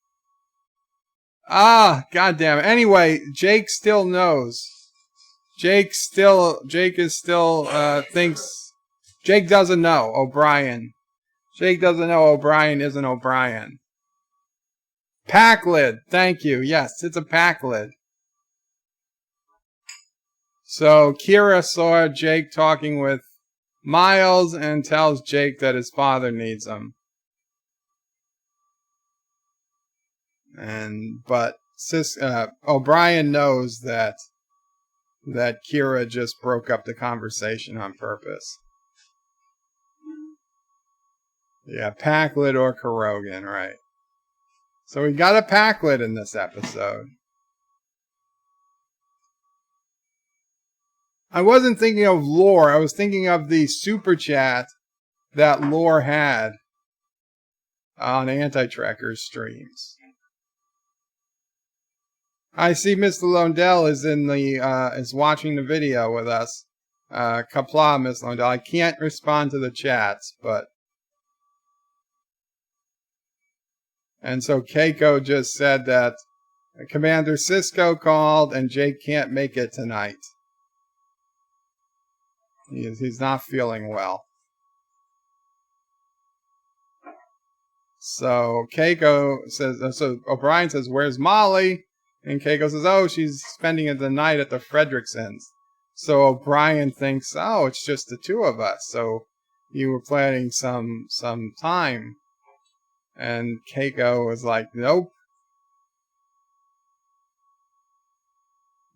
Ah, goddamn. Anyway, Jake still knows. Jake is still thinks. Jake doesn't know O'Brien. Jake doesn't know O'Brien isn't O'Brien. Pack lid. Thank you. Yes, it's a pack lid. So Kira saw Jake talking with Miles and tells Jake that his father needs him. But O'Brien knows that Kira just broke up the conversation on purpose. Yeah, Packlet or Kurogan, right. So we got a Packlet in this episode. I wasn't thinking of lore. I was thinking of the super chat that lore had on Anti-Trekker's streams. I see Mr. Londell is watching the video with us. Qapla, Miss Londell. I can't respond to the chats, but And so Keiko just said that Commander Cisco called and Jake can't make it tonight. He's not feeling well. So Keiko says, so O'Brien says, where's Molly? And Keiko says, oh, she's spending the night at the Fredricksons. So O'Brien thinks, oh, it's just the two of us. So you were planning some time. And Keiko was like, nope.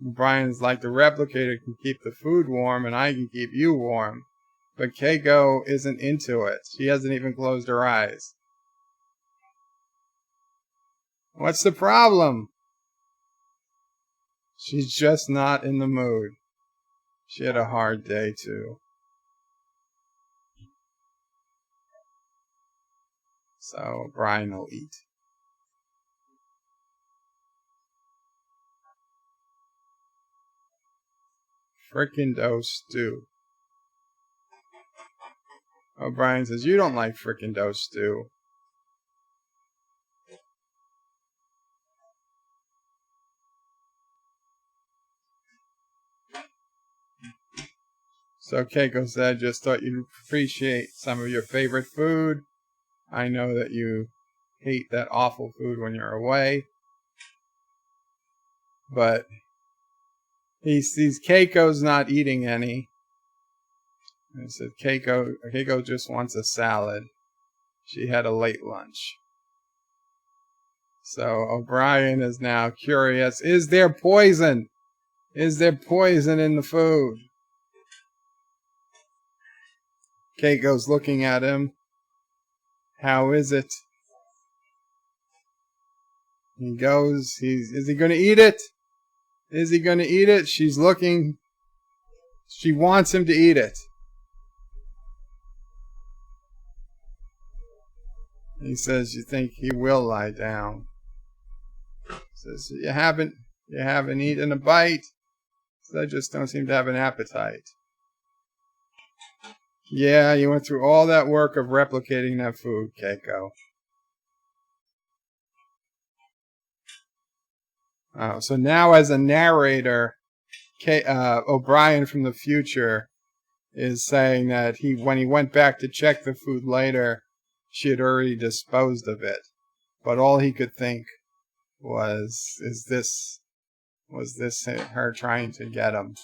O'Brien's like, the replicator can keep the food warm and I can keep you warm. But Keiko isn't into it. She hasn't even closed her eyes. What's the problem? She's just not in the mood. She had a hard day, too. So Brian will eat. Frickin' dough stew. O'Brien says, you don't like frickin' dough stew. So Keiko said, just thought you'd appreciate some of your favorite food. I know that you hate that awful food when you're away. But he sees Keiko's not eating any. And he said, Keiko just wants a salad. She had a late lunch. So O'Brien is now curious. Is there poison? Is there poison in the food? Keiko's looking at him. How is it? He goes, is he going to eat it? Is he going to eat it? She's looking. She wants him to eat it. He says, you think he will lie down? He says, you haven't eaten a bite? So I just don't seem to have an appetite. Yeah, you went through all that work of replicating that food, Keiko. Oh, so now as a narrator, O'Brien from the future is saying that when he went back to check the food later, she had already disposed of it. But all he could think was this her trying to get him?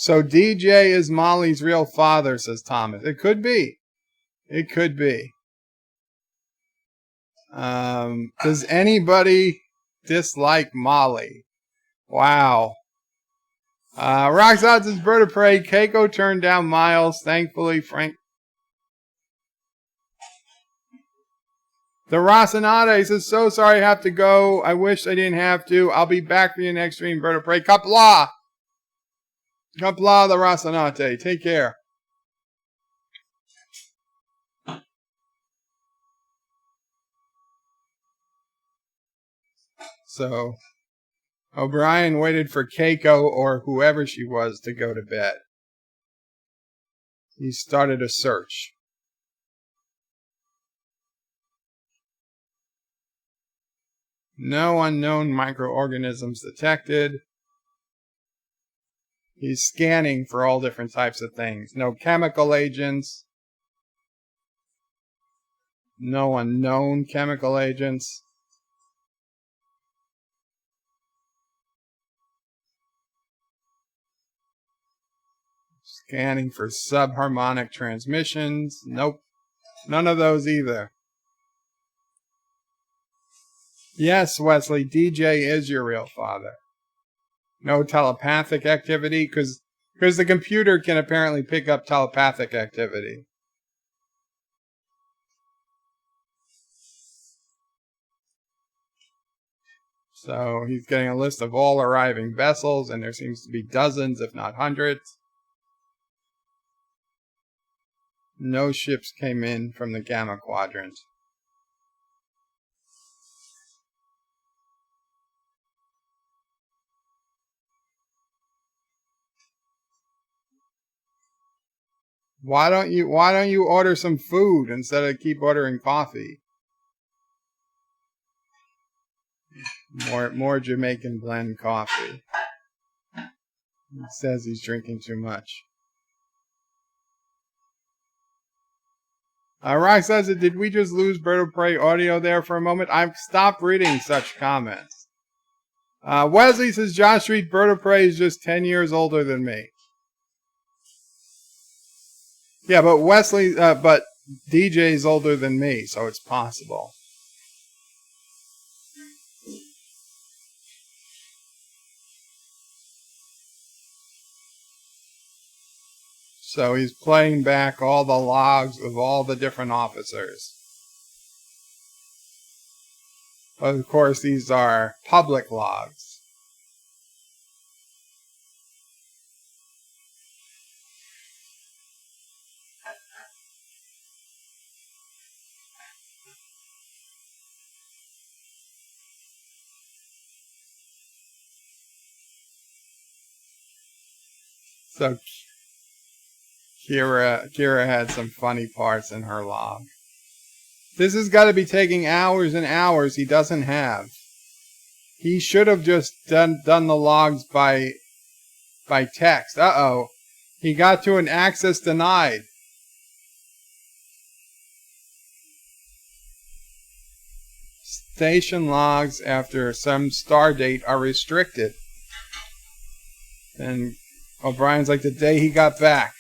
So DJ is Molly's real father, says Thomas. It could be. It could be. Does anybody dislike Molly? Wow. Rocks Odds is Bird of Prey. Keiko turned down Miles. Thankfully, Frank. The Rocinante says, so sorry I have to go. I wish I didn't have to. I'll be back for your next stream, Bird of Prey. Qapla! Qapla the Rocinante. Take care. So O'Brien waited for Keiko or whoever she was to go to bed. He started a search. No unknown microorganisms detected. He's scanning for all different types of things. No chemical agents. No unknown chemical agents. Scanning for subharmonic transmissions. Nope. None of those either. Yes, Wesley, DJ is your real father. No telepathic activity, because the computer can apparently pick up telepathic activity. So he's getting a list of all arriving vessels, and there seems to be dozens, if not hundreds. No ships came in from the Gamma Quadrant. Why don't you order some food instead of keep ordering coffee? More Jamaican blend coffee. He says he's drinking too much. Rock says, did we just lose Bird of Prey audio there for a moment? I've stopped reading such comments. Wesley says, John Street, Bird of Prey is just 10 years older than me. Yeah, but but DJ's older than me, so it's possible. So he's playing back all the logs of all the different officers. Of course, these are public logs. So Kira had some funny parts in her log. This has got to be taking hours and hours he doesn't have. He should have just done the logs by text. Uh-oh. He got to an access denied. Station logs after some star date are restricted. And O'Brien's like, the day he got back.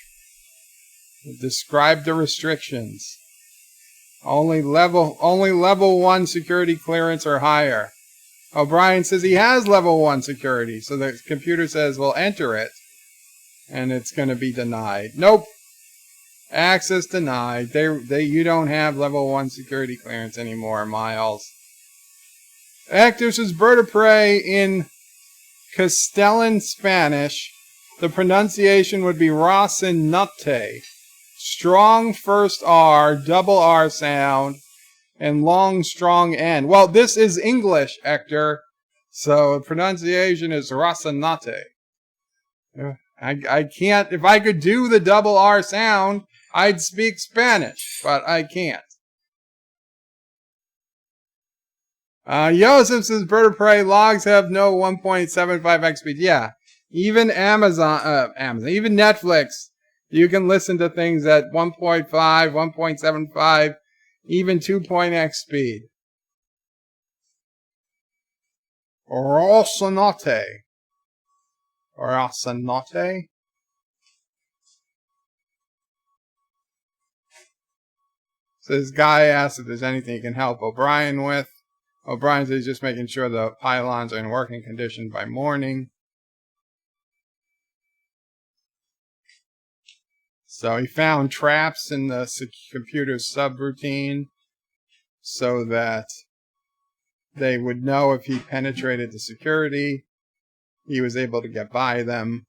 Describe the restrictions. Only level 1 security clearance or higher. O'Brien says he has level 1 security, so the computer says, well, enter it, and it's going to be denied. Nope. Access denied. You don't have level 1 security clearance anymore, Miles. Actor says Bird of Prey in Castellan Spanish. The pronunciation would be Rocinante. Strong first R, double R sound, and long, strong N. Well, this is English, Hector. So the pronunciation is Rocinante. I can't, if I could do the double R sound, I'd speak Spanish, but I can't. Joseph says Bird of Prey logs have no 1.75x speed. Yeah, even Amazon, even Netflix, you can listen to things at 1.5, 1.75, even 2.x speed. Rocinante. Rocinante? So this guy asks if there's anything he can help O'Brien with. O'Brien says he's just making sure the pylons are in working condition by morning. So he found traps in the computer's subroutine so that they would know if he penetrated the security. He was able to get by them.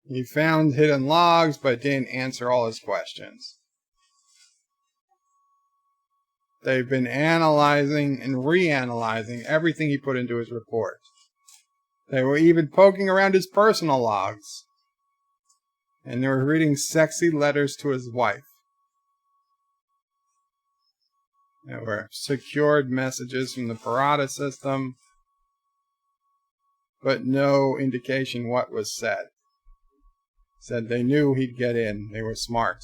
He found hidden logs, but didn't answer all his questions. They've been analyzing and reanalyzing everything he put into his report. They were even poking around his personal logs. And they were reading sexy letters to his wife. There were secured messages from the Parada system, but no indication what was said. Said they knew he'd get in. They were smart.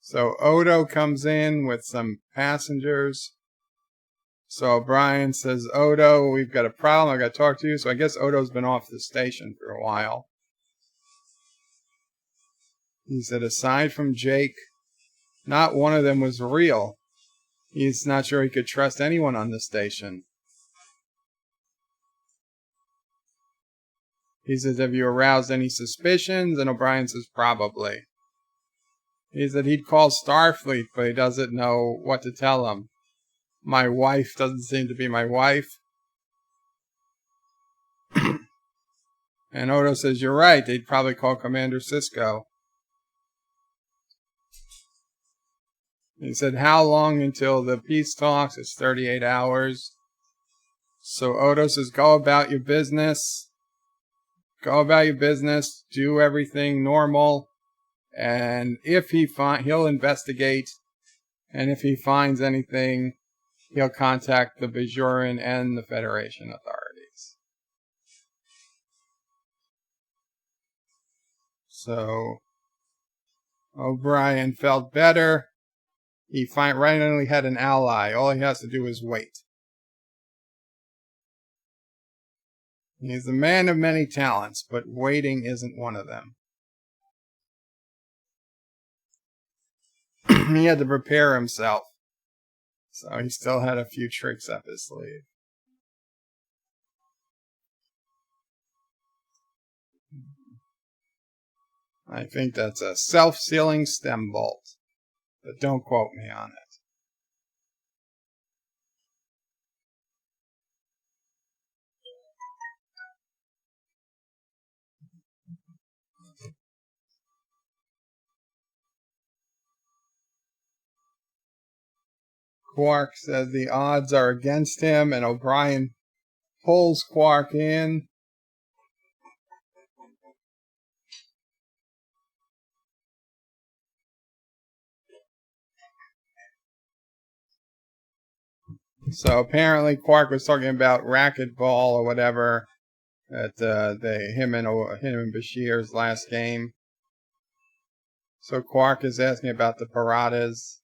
So Odo comes in with some passengers. So O'Brien says, Odo, we've got a problem. I've got to talk to you. So I guess Odo's been off the station for a while. He said, aside from Jake, not one of them was real. He's not sure he could trust anyone on the station. He says, have you aroused any suspicions? And O'Brien says, probably. He said he'd call Starfleet, but he doesn't know what to tell them. My wife doesn't seem to be my wife. And Odo says, you're right. They'd probably call Commander Sisko. He said, how long until the peace talks? It's 38 hours. So Odo says, go about your business. Go about your business. Do everything normal. And if he'll investigate. And if he finds anything, he'll contact the Bajoran and the Federation authorities. So O'Brien felt better. He finally had an ally. All he has to do is wait. He's a man of many talents, but waiting isn't one of them. He had to prepare himself. So he still had a few tricks up his sleeve. I think that's a self-sealing stem bolt. But don't quote me on it. Quark says the odds are against him, and O'Brien pulls Quark in. So apparently Quark was talking about racquetball or whatever at him and Bashir's last game. So Quark is asking about the Paradas.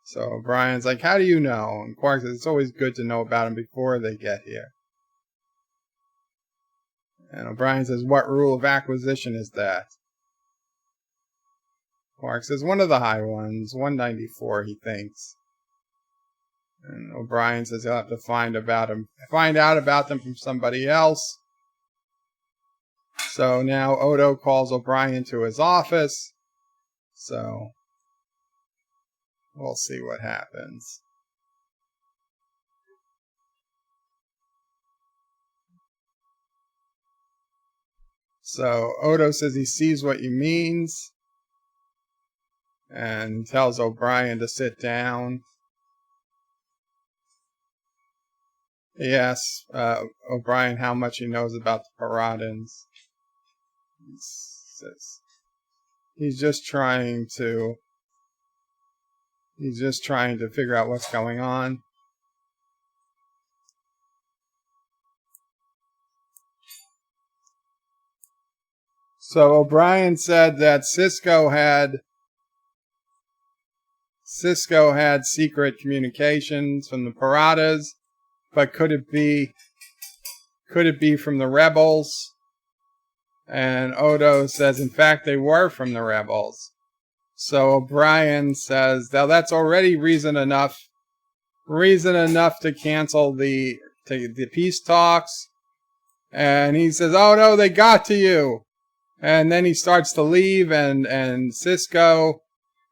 So O'Brien's like, how do you know? And Quark says, it's always good to know about them before they get here. And O'Brien says, what rule of acquisition is that? Quark says, one of the high ones, 194, he thinks. And O'Brien says he'll have to find out about them from somebody else. So now Odo calls O'Brien to his office. So we'll see what happens. So Odo says he sees what he means and tells O'Brien to sit down. He asks O'Brien how much he knows about the Paradans. He says he's just trying to figure out what's going on. So O'Brien said that Cisco had secret communications from the Paradas, but could it be from the rebels? And Odo says, in fact, they were from the rebels. So O'Brien says, now that's already reason enough to cancel the peace talks. And he says, oh no, they got to you. And then he starts to leave, and Cisco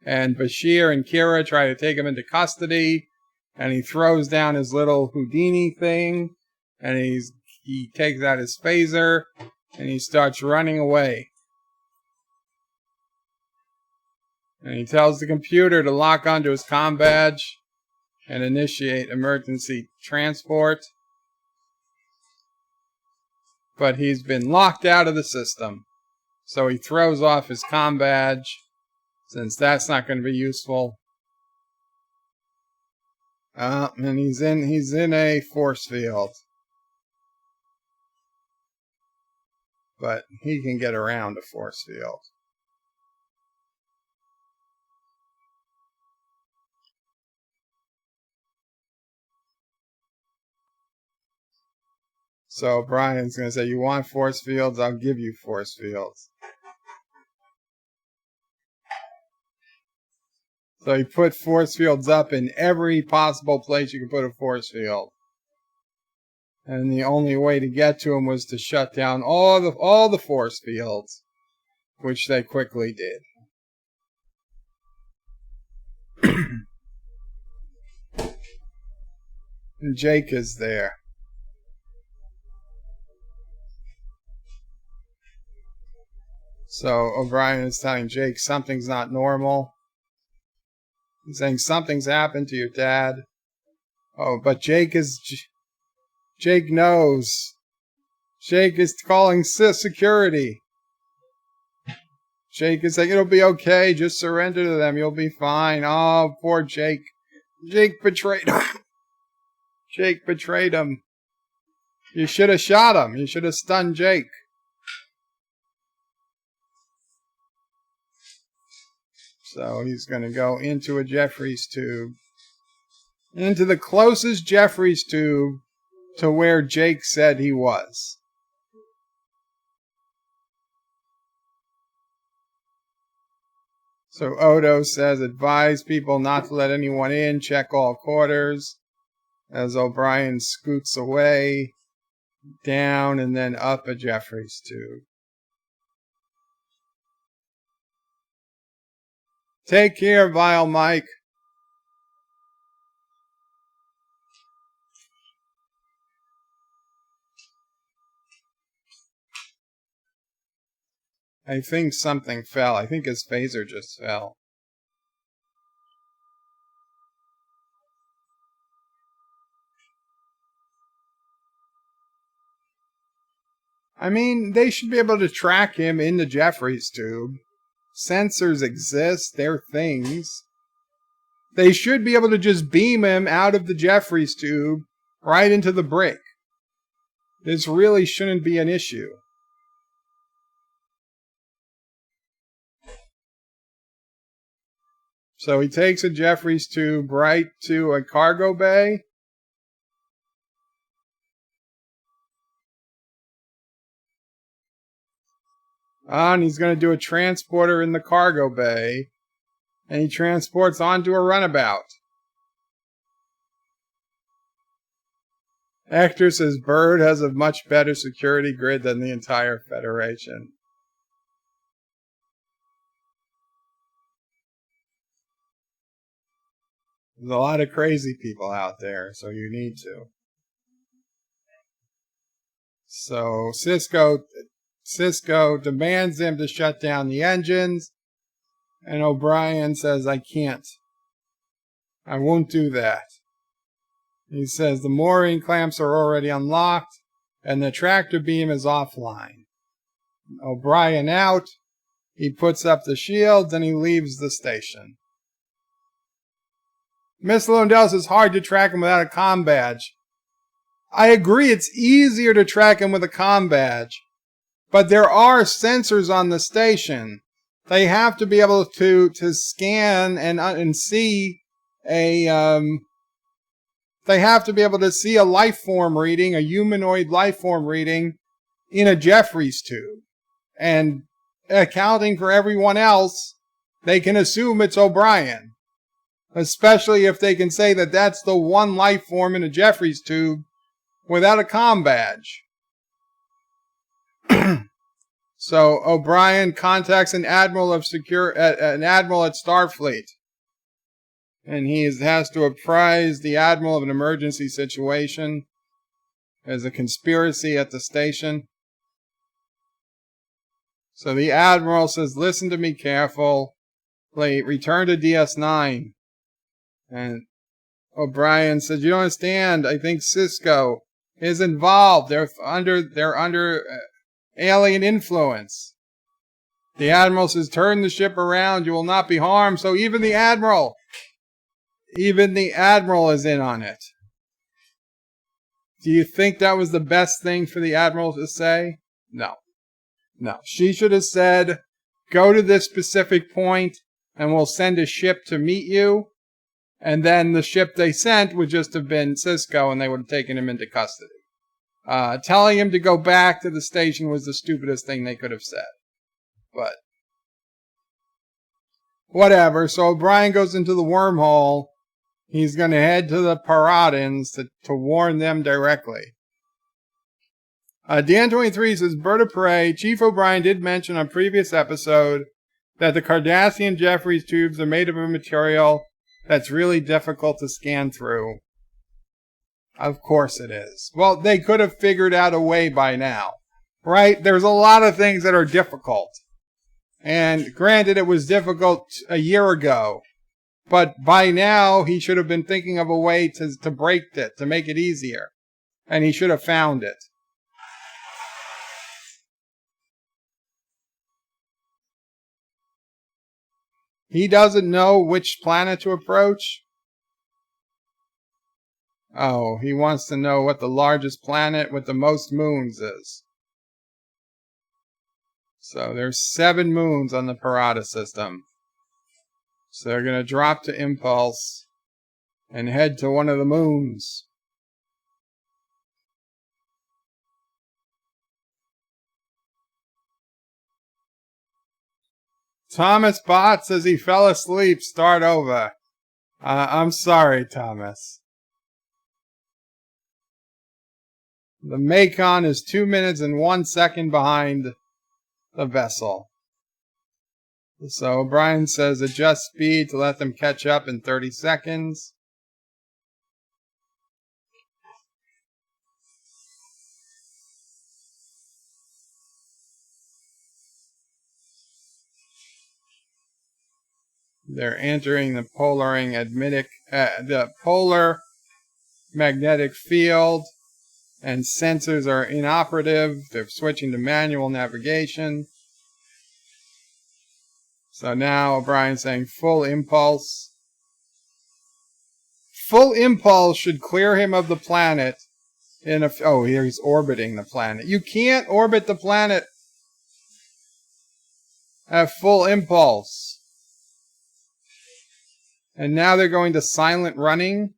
and Bashir and Kira try to take him into custody. And he throws down his little Houdini thing, and he takes out his phaser, and he starts running away. And he tells the computer to lock onto his comm badge and initiate emergency transport. But he's been locked out of the system. So he throws off his comm badge, since that's not going to be useful. And he's in a force field. But he can get around a force field. So Brian's going to say, you want force fields? I'll give you force fields. So he put force fields up in every possible place you could put a force field. And the only way to get to him was to shut down all the force fields, which they quickly did. And Jake is there. So O'Brien is telling Jake something's not normal. He's saying something's happened to your dad. Oh, but Jake knows. Jake is calling security. Jake is saying, it'll be okay. Just surrender to them. You'll be fine. Oh, poor Jake. Jake betrayed him. Jake betrayed him. You should have shot him. You should have stunned Jake. So he's going to go into a Jeffries tube. Into the closest Jeffries tube to where Jake said he was. So Odo says, advise people not to let anyone in, check all quarters. As O'Brien scoots away, down and then up a Jeffries tube. Take care, Vile Mike. I think something fell. I think his phaser just fell. I mean, they should be able to track him in the Jeffries tube. Sensors exist. They're things. They should be able to just beam him out of the Jeffries tube right into the brick. This really shouldn't be an issue. So he takes a Jeffries tube right to a cargo bay. And he's going to do a transporter in the cargo bay. And he transports onto a runabout. Hector says Bird has a much better security grid than the entire Federation. There's a lot of crazy people out there, so you need to. So Cisco demands him to shut down the engines, and O'Brien says, I can't. I won't do that. He says the mooring clamps are already unlocked, and the tractor beam is offline. O'Brien out, he puts up the shields, and he leaves the station. Miss Lundell says it's hard to track him without a comm badge. I agree, it's easier to track him with a comm badge. But there are sensors on the station. They have to be able to scan and see a they have to be able to see a life form reading, a humanoid life form reading in a Jeffries tube. And accounting for everyone else, they can assume it's O'Brien. Especially if they can say that that's the one life form in a Jeffries tube without a comm badge. So O'Brien contacts an admiral at Starfleet, and he has to apprise the admiral of an emergency situation. There's a conspiracy at the station. So the admiral says, "Listen to me careful. Return to DS9." And O'Brien says, "You don't understand. I think Cisco is involved. They're under alien influence." The admiral says, "Turn the ship around. You will not be harmed." So even the admiral is in on it. Do you think that was the best thing for the admiral to say? No. She should have said, "Go to this specific point, and we'll send a ship to meet you." And then the ship they sent would just have been Cisco, and they would have taken him into custody. Telling him to go back to the station was the stupidest thing they could have said. But whatever. So O'Brien goes into the wormhole. He's going to head to the Paradins to warn them directly. Dan23 says, Bird of Prey, Chief O'Brien did mention on previous episode that the Cardassian Jeffries tubes are made of a material that's really difficult to scan through. Of course it is. Well, they could have figured out a way by now, right? There's a lot of things that are difficult. And granted, it was difficult a year ago. But by now, he should have been thinking of a way to break it, to make it easier. And he should have found it. He doesn't know which planet to approach. Oh, he wants to know what the largest planet with the most moons is. So there's 7 moons on the Parada system. So they're going to drop to Impulse and head to one of the moons. Thomas Bott says he fell asleep. Start over. I'm sorry, Thomas. The Macon is 2 minutes and 1 second behind the vessel. So O'Brien says adjust speed to let them catch up in 30 seconds. They're entering the polar magnetic field, and sensors are inoperative. They're switching to manual navigation. So now O'Brien's saying full impulse. Full impulse should clear him of the planet. Oh, here he's orbiting the planet. You can't orbit the planet at full impulse. And now they're going to silent running.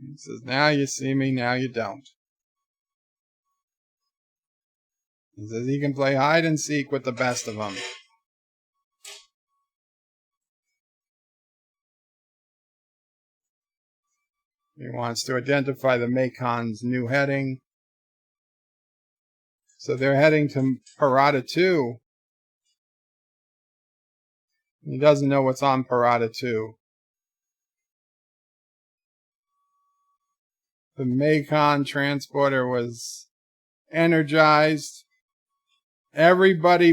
He says, now you see me, now you don't. He says he can play hide and seek with the best of them. He wants to identify the Macon's new heading. So they're heading to Parada 2. He doesn't know what's on Parada 2. The Macon transporter was energized. Everybody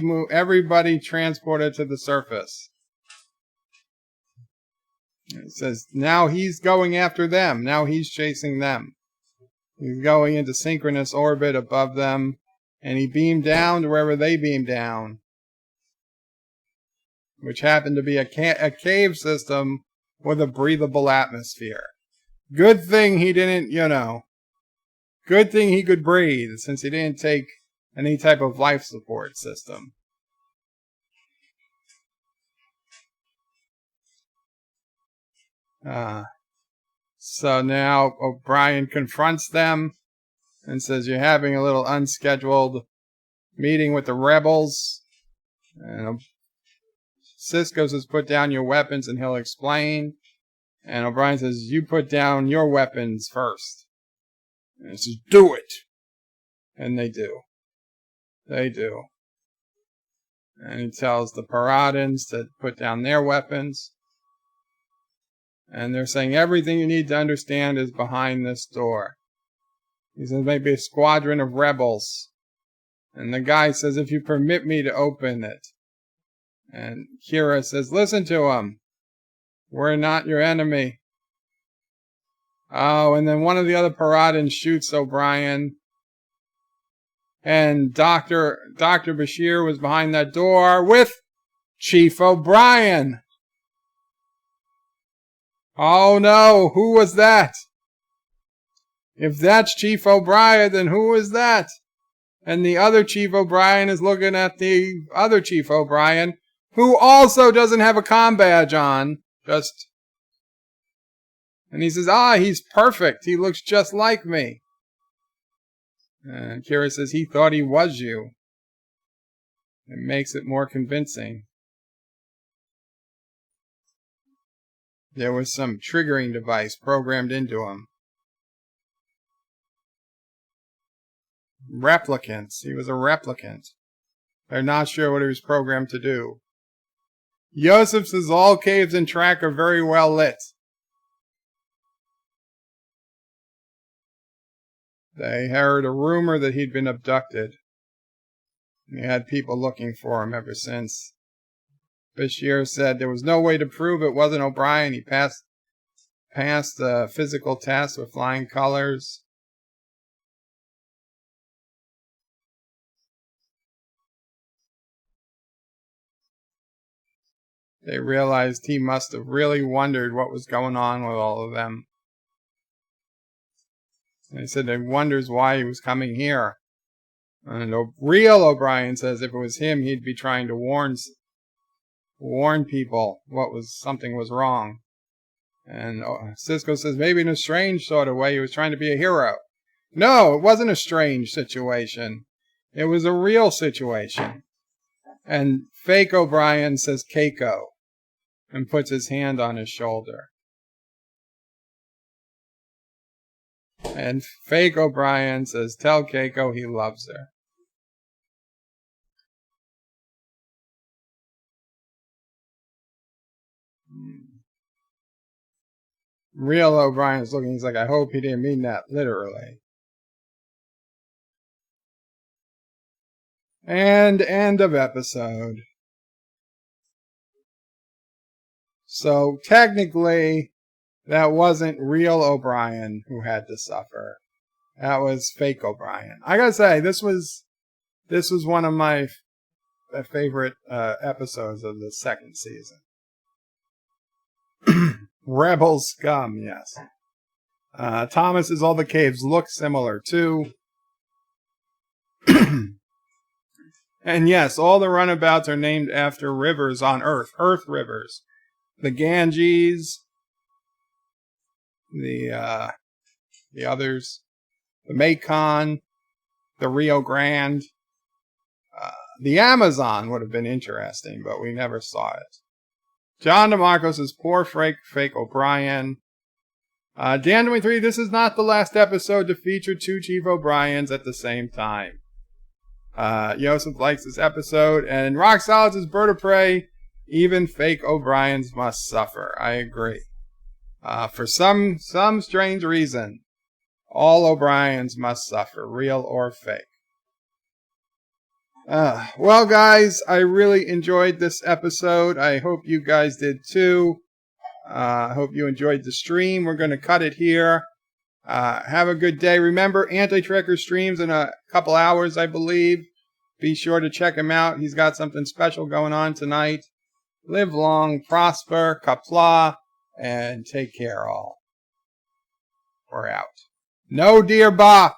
transported to the surface. It says now he's going after them. Now he's chasing them. He's going into synchronous orbit above them. And he beamed down to wherever they beamed down, which happened to be a cave system with a breathable atmosphere. Good thing he didn't, good thing he could breathe, since he didn't take any type of life support system. So now O'Brien confronts them and says, you're having a little unscheduled meeting with the rebels. And Cisco says, put down your weapons and he'll explain. And O'Brien says, you put down your weapons first. And he says, do it. And they do. They do. And he tells the Paradans to put down their weapons. And they're saying everything you need to understand is behind this door. He says maybe a squadron of rebels. And the guy says, if you permit me to open it. And Kira says, listen to him. We're not your enemy. Oh, and then one of the other Paradans shoots O'Brien. And Dr. Bashir was behind that door with Chief O'Brien. Oh no, who was that? If that's Chief O'Brien, then who is that? And the other Chief O'Brien is looking at the other Chief O'Brien, who also doesn't have a comm badge on. And he says, he's perfect. He looks just like me. And Kira says, he thought he was you. It makes it more convincing. There was some triggering device programmed into him. Replicants. He was a replicant. They're not sure what he was programmed to do. Yosef says all caves and track are very well lit. They heard a rumor that he'd been abducted. And he had people looking for him ever since. Bashir said there was no way to prove it wasn't O'Brien. He passed the physical test with flying colors. They realized he must have really wondered what was going on with all of them. They said they wonders why he was coming here. And real O'Brien says if it was him, he'd be trying to warn people something was wrong. And Cisco says maybe in a strange sort of way he was trying to be a hero. No, it wasn't a strange situation. It was a real situation. And fake O'Brien says Keiko and puts his hand on his shoulder. And fake O'Brien says tell Keiko he loves her. Real O'Brien's looking, he's like, I hope he didn't mean that literally. And end of episode. So technically, that wasn't real O'Brien who had to suffer. That was fake O'Brien. I gotta say, this was one of my favorite episodes of the second season. Rebel scum, yes. Thomas says all the caves look similar too. And yes, all the runabouts are named after rivers on Earth. Earth rivers. The Ganges, the others, the Mekong, the Rio Grande, the Amazon would have been interesting, but we never saw it. John DeMarco says, poor fake O'Brien. Dan23, this is not the last episode to feature two Chief O'Briens at the same time. Yosef likes this episode, and Rock Solid says, Bird of Prey, even fake O'Briens must suffer. I agree. For some strange reason, all O'Briens must suffer, real or fake. Well, guys, I really enjoyed this episode. I hope you guys did too. I hope you enjoyed the stream. We're going to cut it here. Have a good day. Remember, Anti-Trekker streams in a couple hours, I believe. Be sure to check him out. He's got something special going on tonight. Live long, prosper, Qapla, and take care all. We're out. No dear Ba.